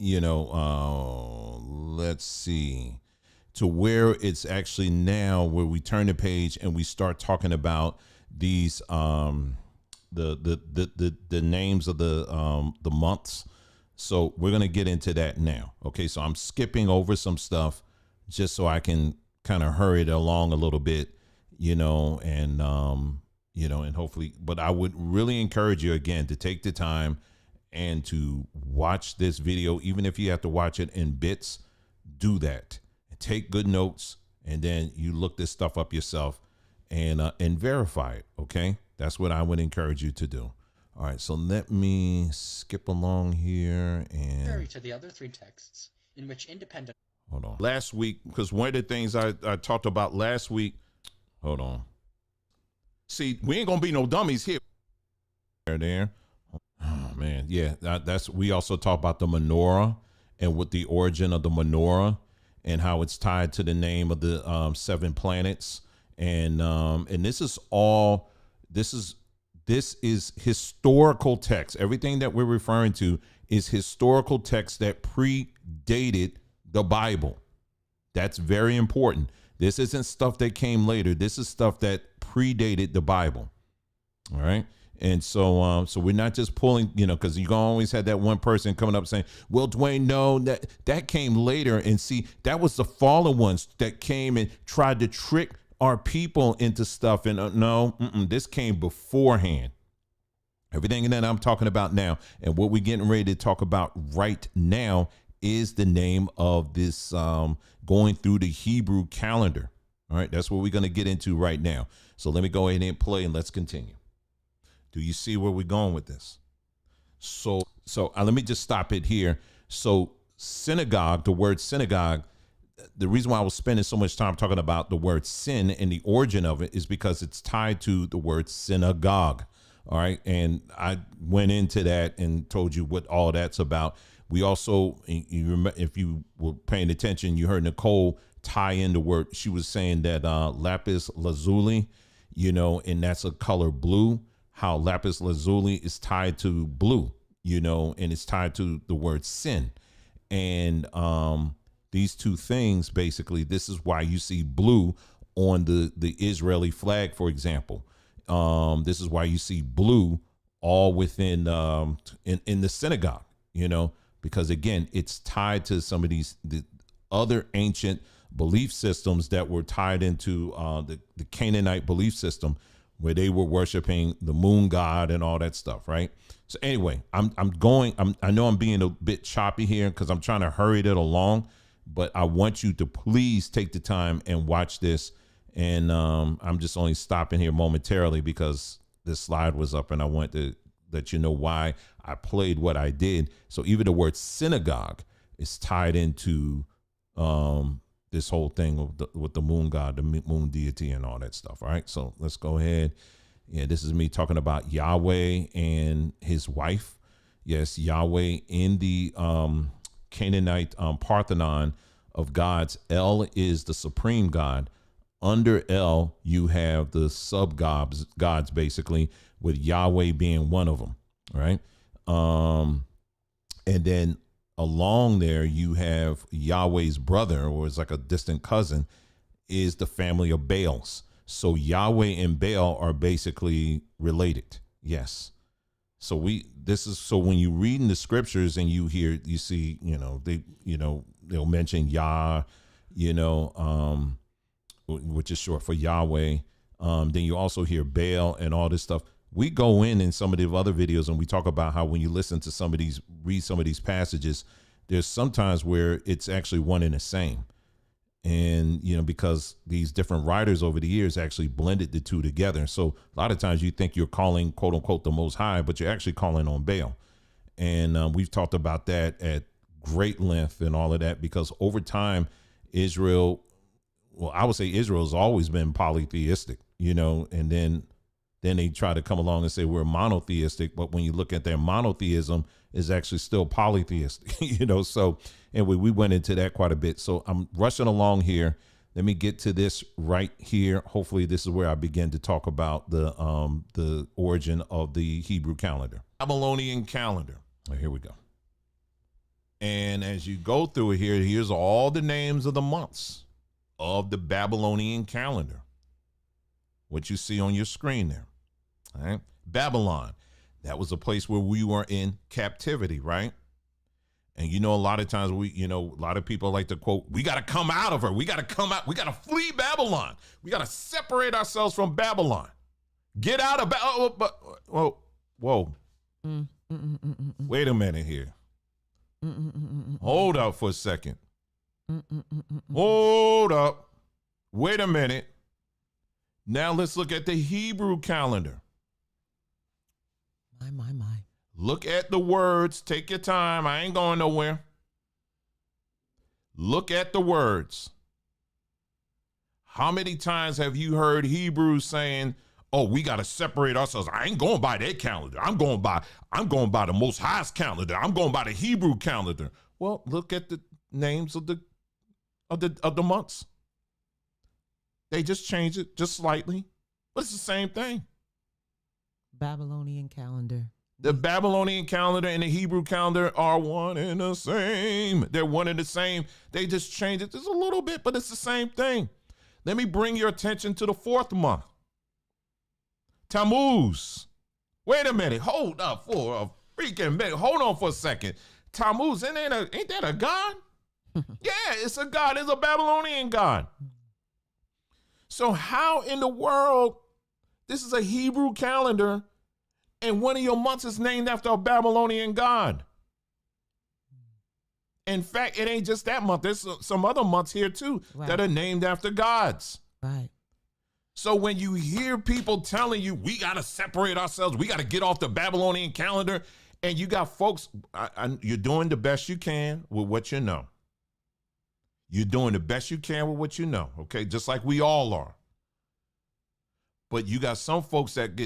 let's see, to where it's actually now where we turn the page and we start talking about these the names of the months. So we're going to get into that now. Okay, so I'm skipping over some stuff just so I can kind of hurry it along a little bit, and hopefully, but I would really encourage you again to take the time and to watch this video. Even if you have to watch it in bits, do that. Take good notes, and then you look this stuff up yourself and verify it. Okay, that's what I would encourage you to do. All right, so let me skip along here and to the other three texts in which independent. Hold on. Last week, because one of the things I talked about last week. Hold on. See, we ain't gonna be no dummies here. There. Oh man, yeah. We also talk about the menorah and what the origin of the menorah and how it's tied to the name of the 7 planets, and this is all. This is historical text. Everything that we're referring to is historical text that predated the Bible. That's very important. This isn't stuff that came later. This is stuff that predated the Bible. All right. And so we're not just pulling, because you always had that one person coming up saying, well, Dwayne, no, that came later. And see, that was the fallen ones that came and tried to trick our people into stuff. And this came beforehand. Everything that I'm talking about now and what we're getting ready to talk about right now is the name of this going through the Hebrew calendar. All right, that's what we're going to get into right now. So let me go ahead and play and let's continue. Do you see where we're going with this? So let me just stop it here. So synagogue, the word synagogue, the reason why I was spending so much time talking about the word sin and the origin of it is because it's tied to the word synagogue. All right. And I went into that and told you what all that's about. We also, if you were paying attention, you heard Nicole tie in the word. She was saying that lapis lazuli, and that's a color blue, how lapis lazuli is tied to blue, and it's tied to the word sin. And these two things, basically, this is why you see blue on the Israeli flag, for example. This is why you see blue all within in the synagogue, because again, it's tied to some of the other ancient belief systems that were tied into the Canaanite belief system, where they were worshiping the moon god and all that stuff, right? So anyway, I know I'm being a bit choppy here because I'm trying to hurry it along, but I want you to please take the time and watch this. And I'm just only stopping here momentarily because this slide was up and I want to let you know why I played what I did. So even the word synagogue is tied into this whole thing with the moon god, the moon deity and all that stuff. All right, so let's go ahead. Yeah, this is me talking about Yahweh and his wife. Yes, Yahweh in the Canaanite Parthenon of gods. El is the supreme god. Under El, you have the sub gods basically, with Yahweh being one of them. All right. And then along there, you have Yahweh's brother, or it's like a distant cousin, is the family of Baals. So Yahweh and Baal are basically related. Yes. So when you read in the scriptures and you see, they'll mention Yah, which is short for Yahweh. Then you also hear Baal and all this stuff. we go in some of the other videos and we talk about how when you listen to read some of these passages, there's sometimes where it's actually one and the same. And, because these different writers over the years actually blended the two together. So a lot of times you think you're calling, quote unquote, the Most High, but you're actually calling on Baal. And we've talked about that at great length and all of that, because over time, Israel, well, I would say Israel has always been polytheistic, and then they try to come along and say we're monotheistic. But when you look at their monotheism, is actually still polytheistic, So anyway, we went into that quite a bit. So I'm rushing along here. Let me get to this right here. Hopefully this is where I begin to talk about the origin of the Hebrew calendar, Babylonian calendar. Here we go. And as you go through it here's all the names of the months of the Babylonian calendar. What you see on your screen there. All right. Babylon. That was a place where we were in captivity, right? And a lot of times a lot of people like to quote, we got to come out of her. We got to come out. We got to flee Babylon. We got to separate ourselves from Babylon. Get out of Babylon. Whoa. Wait a minute here. Hold up for a second. Hold up. Wait a minute. Now let's look at the Hebrew calendar. My. Look at the words. Take your time. I ain't going nowhere. Look at the words. How many times have you heard Hebrews saying, oh, we got to separate ourselves? I ain't going by their calendar. I'm going by the Most High's calendar. I'm going by the Hebrew calendar. Well, look at the names of the months. They just changed it just slightly, but it's the same thing. Babylonian calendar. The Babylonian calendar and the Hebrew calendar are one and the same. They're one and the same. They just changed it just a little bit, but it's the same thing. Let me bring your attention to the 4th month. Tammuz. Wait a minute. Hold up for a freaking minute. Hold on for a second. Tammuz, ain't that a god? Yeah, it's a god. It's a Babylonian god. So how in the world, this is a Hebrew calendar, and one of your months is named after a Babylonian god? In fact, it ain't just that month. There's some other months here too that are named after gods. Right. So when you hear people telling you, we got to separate ourselves, we got to get off the Babylonian calendar, and you got folks, you're doing the best you can with what you know. You're doing the best you can with what you know, okay? Just like we all are. But you got some folks that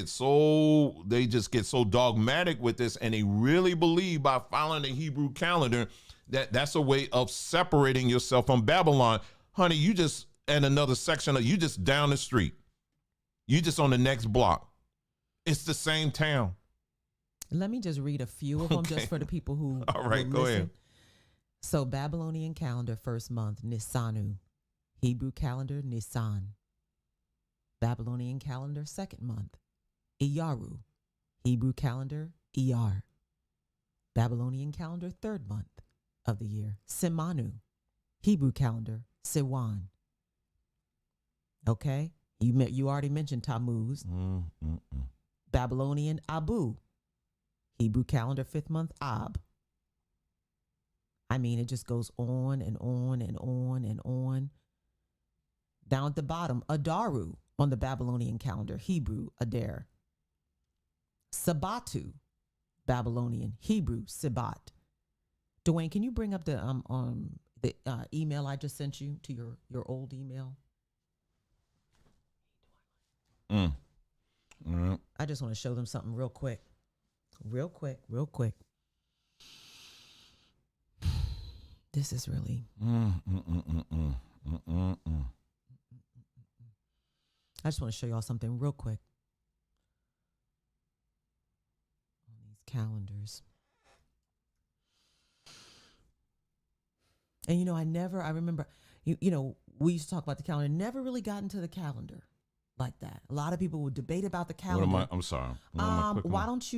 they just get so dogmatic with this, and they really believe by following the Hebrew calendar that's a way of separating yourself from Babylon. Honey, you just in another section, you just down the street. You just on the next block. It's the same town. Let me just read a few of them just for the people who All right, go ahead. So Babylonian calendar, 1st month, Nisanu. Hebrew calendar, Nisan. Babylonian calendar, 2nd month, Iyaru. Hebrew calendar, Iyar. Babylonian calendar, 3rd month of the year, Simanu. Hebrew calendar, Siwan. Okay, you already mentioned Tammuz. Babylonian Abu. Hebrew calendar, 5th month, Ab. I mean, it just goes on and on and on and on. Down at the bottom, Adaru on the Babylonian calendar, Hebrew, Adair. Sabatu, Babylonian, Hebrew, Sibat. Dwayne, can you bring up the email I just sent you to your old email? I just want to show them something real quick. Real quick. This is really. I just want to show y'all something real quick on these calendars. And I remember, we used to talk about the calendar, never really got into the calendar like that. A lot of people would debate about the calendar. I'm sorry. Why don't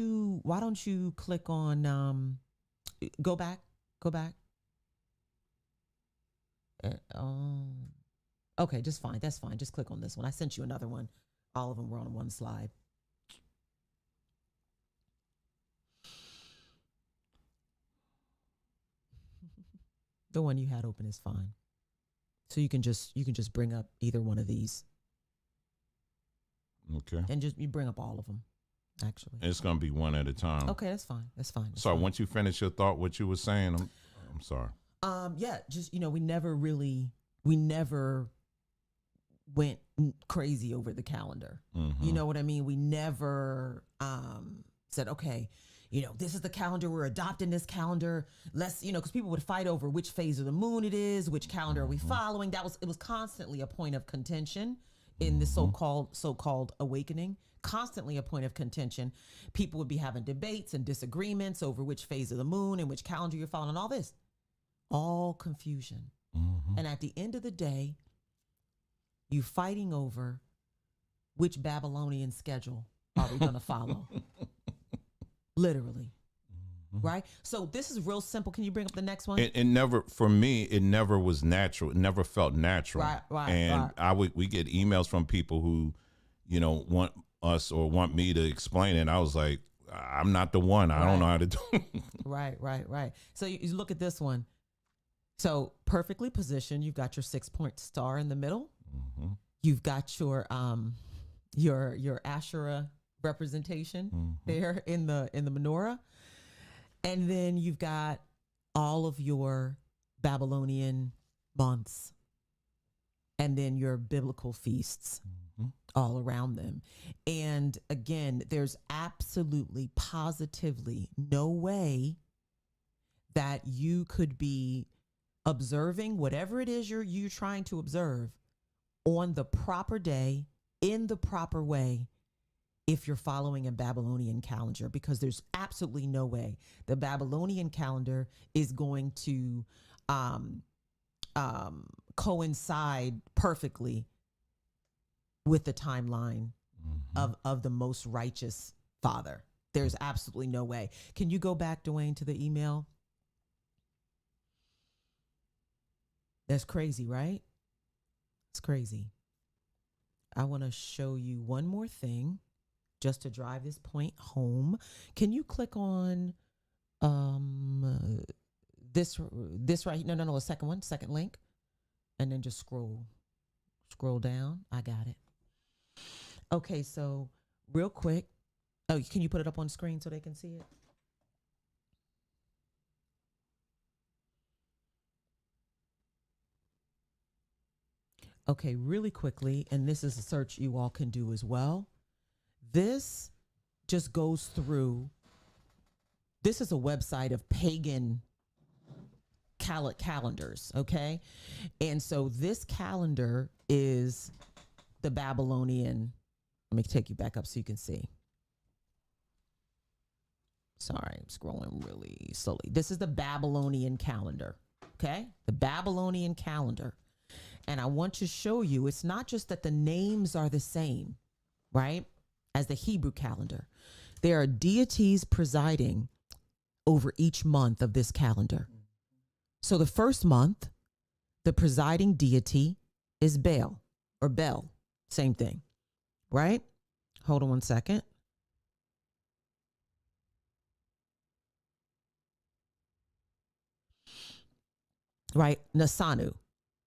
you click on go back? Okay, just fine. That's fine. Just click on this one. I sent you another one. All of them were on one slide. The one you had open is fine. So you can just bring up either one of these. Okay. And you bring up all of them, actually. It's going to be one at a time. Okay, that's fine. That's fine. Sorry, once you finish your thought, what you were saying, I'm sorry. Yeah, just, we never went crazy over the calendar. Mm-hmm. You know what I mean? We never said, okay, this is the calendar. We're adopting this calendar. Let's, because people would fight over which phase of the moon it is, which calendar are we following. It was constantly a point of contention in the so-called awakening. Constantly a point of contention. People would be having debates and disagreements over which phase of the moon and which calendar you're following. All this, all confusion. Mm-hmm. And at the end of the day, you fighting over which Babylonian schedule are we going to follow? Literally. Mm-hmm. Right? So this is real simple. Can you bring up the next one? It never, for me, it never was natural. It never felt natural. Right. And we get emails from people who, want us or want me to explain it. And I was like, I'm not the one. I don't know how to do it. Right. So you look at this one. So perfectly positioned. You've got your 6-point star in the middle. Mm-hmm. You've got your Asherah representation there in the menorah, and then you've got all of your Babylonian months, and then your biblical feasts all around them. And again, there's absolutely, positively no way that you could be observing whatever it is you're trying to observe on the proper day, in the proper way, if you're following a Babylonian calendar, because there's absolutely no way the Babylonian calendar is going to coincide perfectly with the timeline of the most righteous father. There's absolutely no way. Can you go back, Dwayne, to the email? That's crazy, right? It's crazy. I want to show you one more thing just to drive this point home. Can you click on this right? No, a second link, and then just scroll down. I got it. Okay, so real quick. Oh, can you put it up on screen so they can see it? Okay, really quickly, and this is a search you all can do as well. This just goes through, this is a website of pagan calendars, okay? And so this calendar is the Babylonian. Let me take you back up so you can see. Sorry, I'm scrolling really slowly. This is the Babylonian calendar, okay? The Babylonian calendar. And I want to show you, it's not just that the names are the same, right, as the Hebrew calendar. There are deities presiding over each month of this calendar. So the first month, the presiding deity is Baal, or Bel, same thing, right? Hold on one second. Right, Nasanu,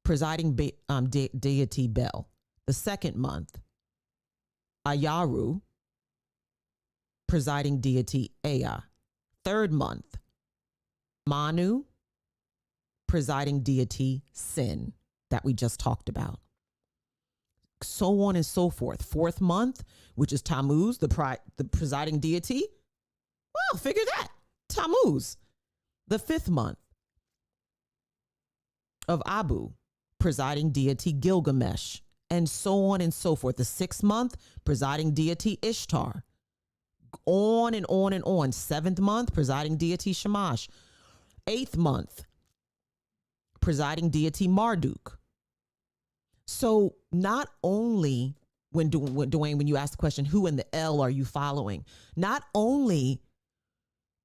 presiding deity Bel. The second month, Ayaru, presiding deity Ea. Third month, Manu, presiding deity Sin, that we just talked about. So on and so forth. Fourth month, which is Tammuz, the presiding deity. Well, figure that. Tammuz. The fifth month of Abu, presiding deity Gilgamesh, and so on and so forth. The sixth month, presiding deity Ishtar. On and on and on. Seventh month, presiding deity Shamash. Eighth month, presiding deity Marduk. So not only Dwayne, when you ask the question, who in the L are you following? Not only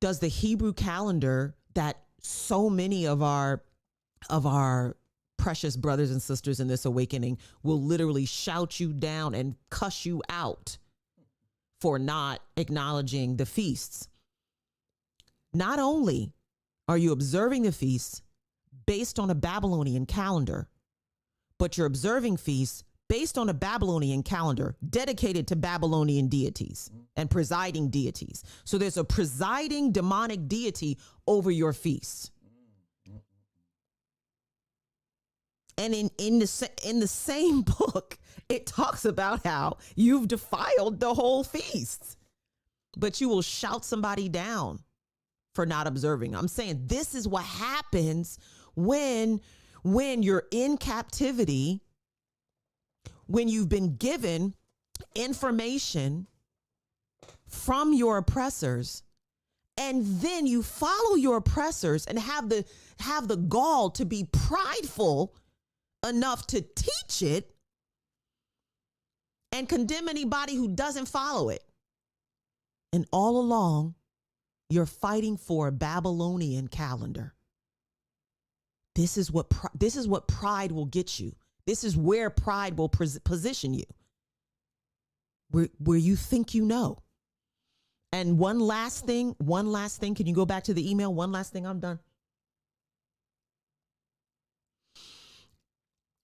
does the Hebrew calendar that so many of our precious brothers and sisters in this awakening will literally shout you down and cuss you out for not acknowledging the feasts. Not only are you observing the feasts, based on a Babylonian calendar, but you're observing feasts based on a Babylonian calendar dedicated to Babylonian deities and presiding deities. So there's a presiding demonic deity over your feasts. And in the same book, it talks about how you've defiled the whole feast, but you will shout somebody down for not observing. I'm saying this is what happens when you're in captivity, when you've been given information from your oppressors, and then you follow your oppressors and have the gall to be prideful enough to teach it and condemn anybody who doesn't follow it. And all along, you're fighting for a Babylonian calendar. This is what pride will get you. This is where pride will position you, where you think you know. And one last thing. Can you go back to the email? One last thing. I'm done.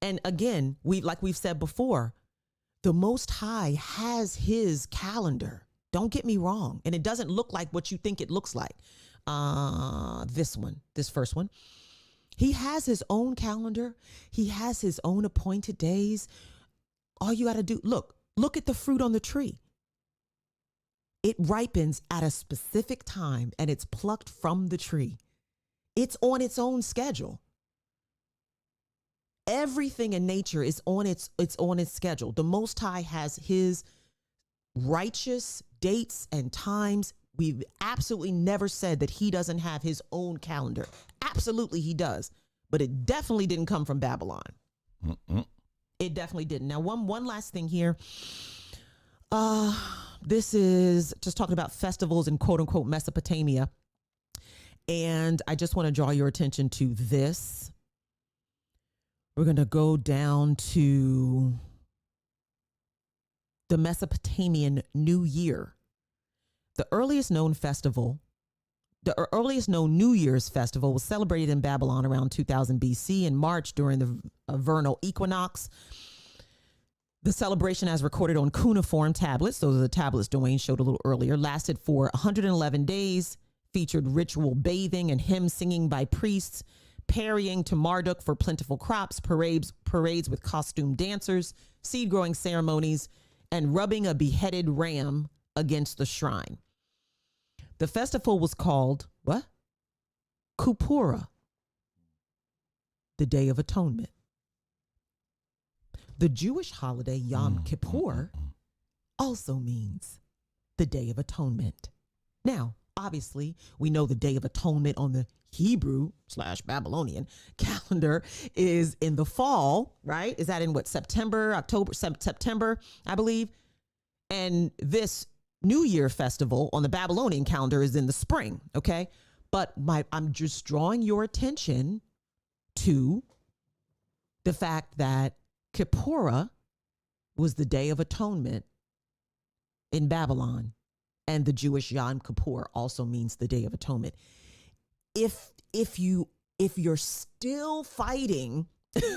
And again, we've said before, the Most High has his calendar. Don't get me wrong. And it doesn't look like what you think it looks like. This first one. He has his own calendar. He has his own appointed days. All you got to do, look at the fruit on the tree. It ripens at a specific time and it's plucked from the tree. It's on its own schedule. Everything in nature is on its schedule. The Most High has his righteous dates and times. We've absolutely never said that he doesn't have his own calendar. Absolutely he does. But it definitely didn't come from Babylon. It definitely didn't. Now, one last thing here. This is just talking about festivals in quote unquote Mesopotamia. And I just want to draw your attention to this. We're going to go down to the Mesopotamian New Year. The earliest known New Year's festival was celebrated in Babylon around 2000 BC in March during the vernal equinox. The celebration, as recorded on cuneiform tablets, those are the tablets Dwayne showed a little earlier, lasted for 111 days, featured ritual bathing and hymn singing by priests, parrying to Marduk for plentiful crops, parades with costumed dancers, seed growing ceremonies, and rubbing a beheaded ram against the shrine. The festival was called, what? Kupura, the Day of Atonement. The Jewish holiday Yom Kippur also means the Day of Atonement. Now, obviously, we know the Day of Atonement on the Hebrew/Babylonian calendar is in the fall, right? Is that in what, September, I believe? And this New Year festival on the Babylonian calendar is in the spring, okay? But I'm just drawing your attention to the fact that Kippura was the Day of Atonement in Babylon, and the Jewish Yom Kippur also means the Day of Atonement. If you're still fighting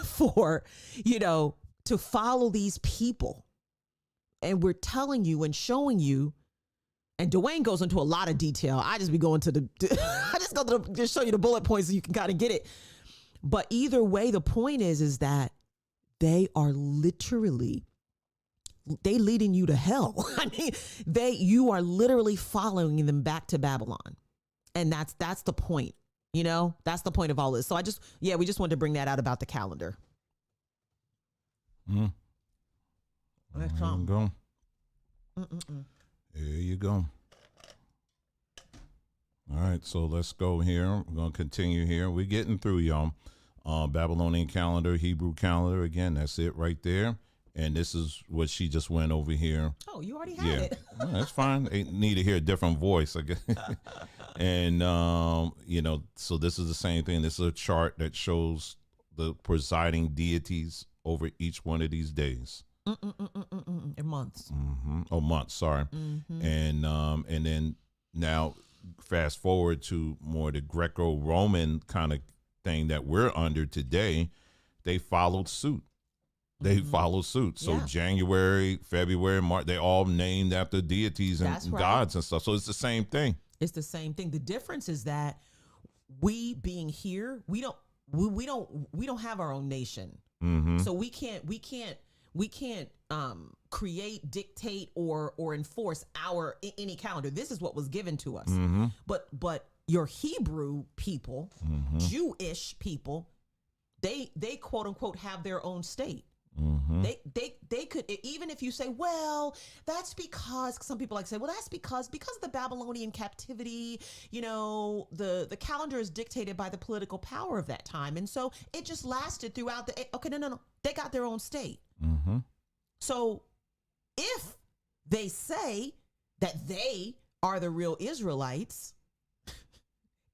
for, to follow these people, and we're telling you and showing you, and Dwayne goes into a lot of detail. I just be going to I just go to just show you the bullet points so you can kind of get it. But either way, the point is that they are literally, they leading you to hell. I mean, you are literally following them back to Babylon. And that's the point, that's the point of all this. So we just wanted to bring that out about the calendar. There you go. There you go. All right, so let's go here. We're going to continue here. We're getting through, y'all. Babylonian calendar, Hebrew calendar. Again, that's it right there. And this is what she just went over here. Oh, you already had it. Well, that's fine. They need to hear a different voice, I guess. And, so this is the same thing. This is a chart that shows the presiding deities over each one of these days. In months. Oh, months, sorry. And then now fast forward to more the Greco-Roman kind of thing that we're under today, they followed suit. They followed suit. So Yeah. January, February, March, they all named after deities and That's right. gods and stuff. So it's the same thing. It's the same thing. The difference is that we being here, we don't have our own nation. So we can't create, dictate, or enforce any calendar. This is what was given to us. But your Hebrew people, Jewish people, they quote unquote have their own state. They could, even if you say, well, that's because some people like to say, well, that's because of the Babylonian captivity, the calendar is dictated by the political power of that time. And so it just lasted throughout no. They got their own state. So if they say that they are the real Israelites,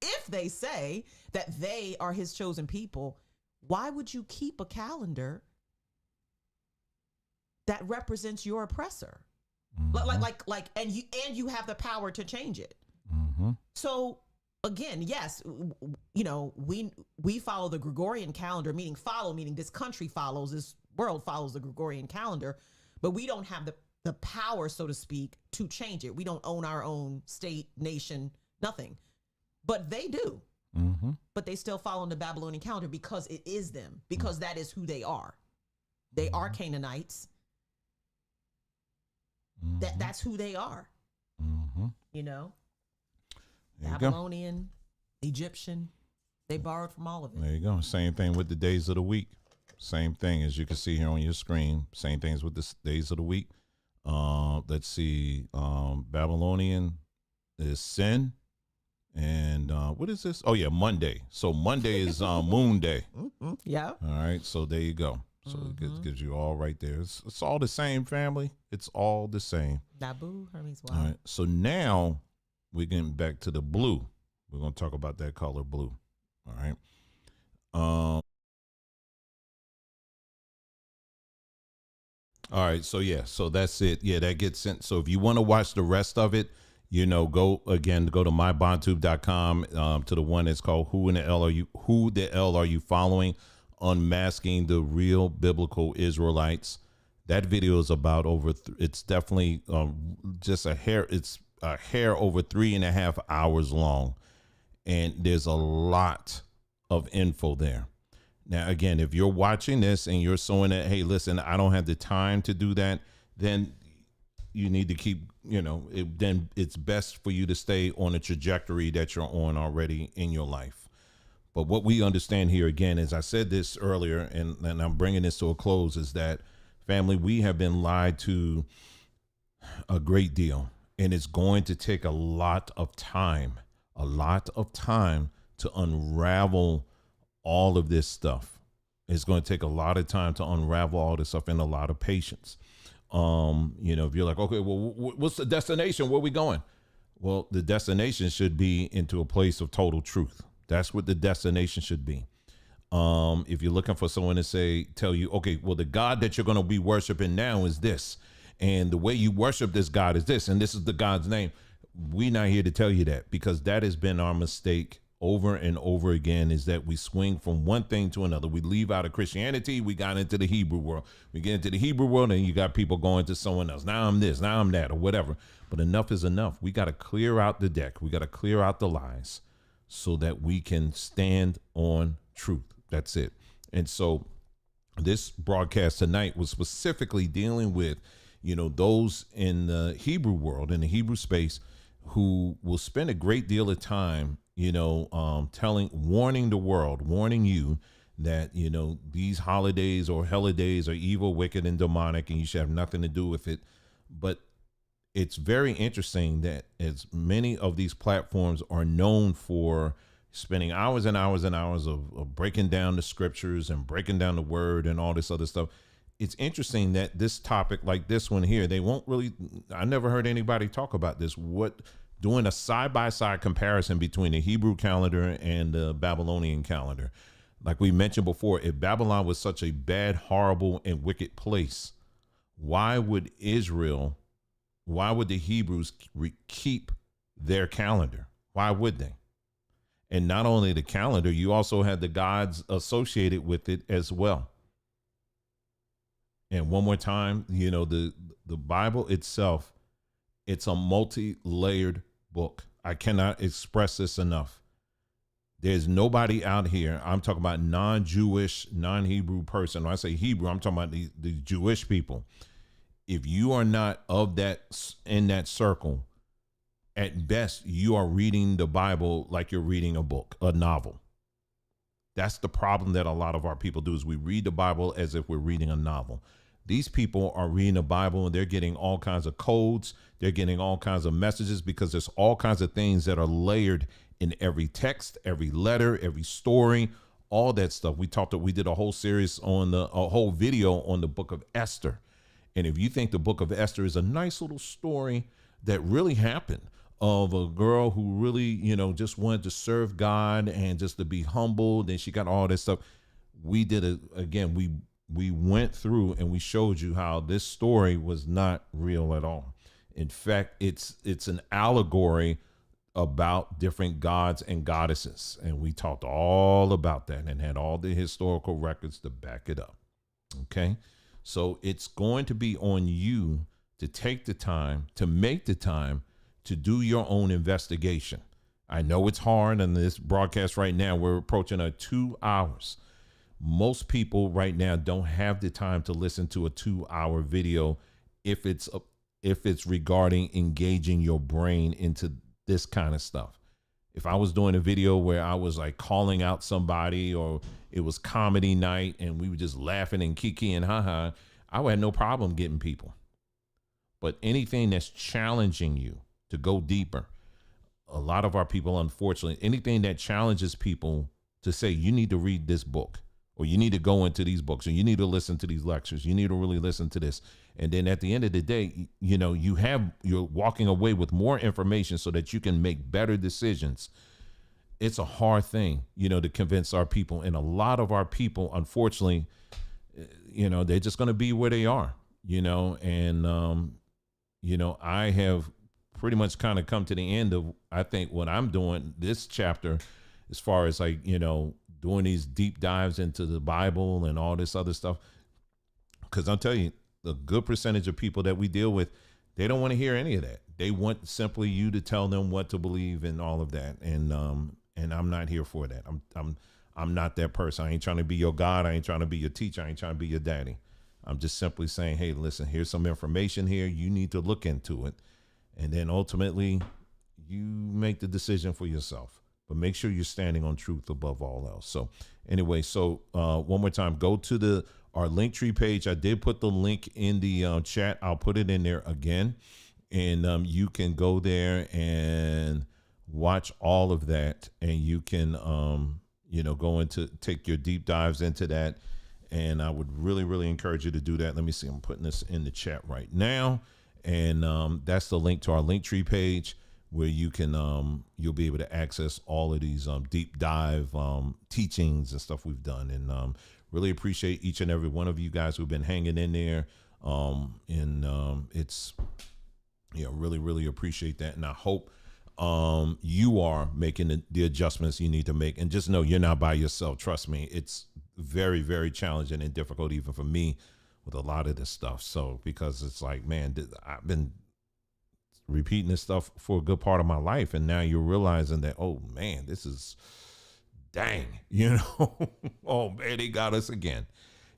if they say that they are his chosen people, why would you keep a calendar that represents your oppressor? And you have the power to change it. So again, yes, we follow the Gregorian calendar, meaning this country follows, this world follows the Gregorian calendar, but we don't have the power, so to speak, to change it. We don't own our own state, nation, nothing. But they do. But they still follow the Babylonian calendar because it is them, because that is who they are. They are Canaanites. That's who they are. Babylonian, Egyptian, they borrowed from all of it. There you go. Same thing with the days of the week. Same thing, as you can see here on your screen. Same things with the days of the week. Let's see. Babylonian is sin. And what is this? Oh, yeah, Monday. So Monday is Moon Day. Yeah. All right. So there you go. So it gives you all right there. It's all the same, family. It's all the same. Nabu, Hermes, All right. So now we're getting back to the blue. We're going to talk about that color blue. All right. All right. So, yeah. So that's it. Yeah, that gets sent. So if you want to watch the rest of it, go to mybondtube.com to the one that's called Who the Hell Are You Following? Unmasking the Real Biblical Israelites. That video is about it's definitely just it's a hair over 3.5 hours long. And there's a lot of info there. Now, again, if you're watching this and you're showing that, hey, listen, I don't have the time to do that, then you need to keep, then it's best for you to stay on the trajectory that you're on already in your life. But what we understand here, again, as I said this earlier, and I'm bringing this to a close, is that, family, we have been lied to a great deal. And it's going to take a lot of time to unravel all of this stuff. It's going to take a lot of time to unravel all this stuff, and a lot of patience. If you're like, okay, well, what's the destination? Where are we going? Well, the destination should be into a place of total truth. That's what the destination should be. If you're looking for someone to tell you, okay, well, the God that you're going to be worshiping now is this, and the way you worship this God is this, and this is the God's name. We're not here to tell you that, because that has been our mistake over and over again, is that we swing from one thing to another. We leave out of Christianity. We got into the Hebrew world. We get into the Hebrew world, and you got people going to someone else. Now I'm this, now I'm that, or whatever. But enough is enough. We got to clear out the deck. We got to clear out the lies so that we can stand on truth. That's it. And so this broadcast tonight was specifically dealing with, those in the Hebrew world, in the Hebrew space, who will spend a great deal of time, warning the world, warning you that, these holidays or Hellidays are evil, wicked, and demonic, and you should have nothing to do with it. But it's very interesting that as many of these platforms are known for spending hours and hours and hours of breaking down the scriptures and breaking down the word and all this other stuff, it's interesting that this topic, like this one here, I never heard anybody talk about this. Doing a side-by-side comparison between the Hebrew calendar and the Babylonian calendar. Like we mentioned before, if Babylon was such a bad, horrible, and wicked place, why would the Hebrews keep their calendar? Why would they? And not only the calendar, you also had the gods associated with it as well. And one more time, you know, the Bible itself, it's a multi-layered book. I cannot express this enough. There's nobody out here, I'm talking about non-Jewish, non-Hebrew person. When I say Hebrew, I'm talking about the Jewish people. If you are not of that, in that circle, at best, you are reading the Bible like you're reading a book, a novel. That's the problem that a lot of our people do, is we read the Bible as if we're reading a novel. These people are reading the Bible and they're getting all kinds of codes. They're getting all kinds of messages, because there's all kinds of things that are layered in every text, every letter, every story, all that stuff. We did a whole series on a whole video on the book of Esther. And if you think the book of Esther is a nice little story that really happened, of a girl who really, you know, just wanted to serve God and just to be humbled, and she got all this stuff. We did it again. We went through and we showed you how this story was not real at all. In fact, it's an allegory about different gods and goddesses. And we talked all about that and had all the historical records to back it up. Okay. So it's going to be on you to take the time, to make the time to do your own investigation. I know it's hard on this broadcast right now. We're approaching 2 hours. Most people right now don't have the time to listen to a 2-hour video if it's regarding engaging your brain into this kind of stuff. If I was doing a video where I was like calling out somebody, or it was comedy night and we were just laughing and kiki and haha, I would have no problem getting people. But anything that's challenging you to go deeper, a lot of our people, unfortunately, anything that challenges people to say, you need to read this book, or you need to go into these books, or you need to listen to these lectures, you need to really listen to this. And then at the end of the day, you know, you're walking away with more information so that you can make better decisions. It's a hard thing, you know, to convince our people. And a lot of our people, unfortunately, you know, they're just going to be where they are, you know. And, you know, I have pretty much kind of come to the end of, I think, what I'm doing this chapter, as far as like, you know, doing these deep dives into the Bible and all this other stuff. Because I'll tell you, the good percentage of people that we deal with, they don't want to hear any of that. They want simply you to tell them what to believe and all of that. And I'm not here for that. I'm not that person. I ain't trying to be your God. I ain't trying to be your teacher. I ain't trying to be your daddy. I'm just simply saying, hey, listen, here's some information here. You need to look into it. And then ultimately you make the decision for yourself, but make sure you're standing on truth above all else. So anyway, one more time, go to our Linktree page. I did put the link in the chat. I'll put it in there again. And you can go there and watch all of that. And you can, you know, go into, take your deep dives into that. And I would really, really encourage you to do that. Let me see. I'm putting this in the chat right now. And that's the link to our Linktree page, where you can you'll be able to access all of these deep dive teachings and stuff we've done. And really appreciate each and every one of you guys who've been hanging in there. It's, you know, really, really appreciate that. And I hope you are making the adjustments you need to make. And just know you're not by yourself. Trust me, it's very, very challenging and difficult, even for me, with a lot of this stuff. So, because it's like, man, I've been repeating this stuff for a good part of my life. And now you're realizing that, oh man, this is dang, you know, oh man, they got us again,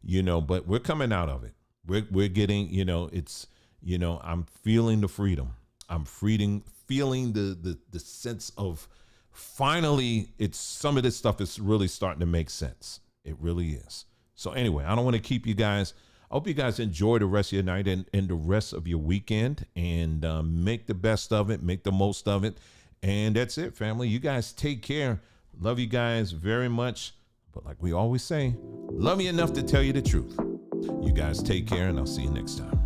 you know, but we're coming out of it. We're getting, you know, it's, you know, I'm feeling the freedom. I'm feeling the sense of finally, it's some of this stuff is really starting to make sense. It really is. So anyway, I don't want to keep you guys. I hope you guys enjoy the rest of your night and the rest of your weekend, and make the best of it, make the most of it. And that's it, family. You guys take care. Love you guys very much. But like we always say, love me enough to tell you the truth. You guys take care, and I'll see you next time.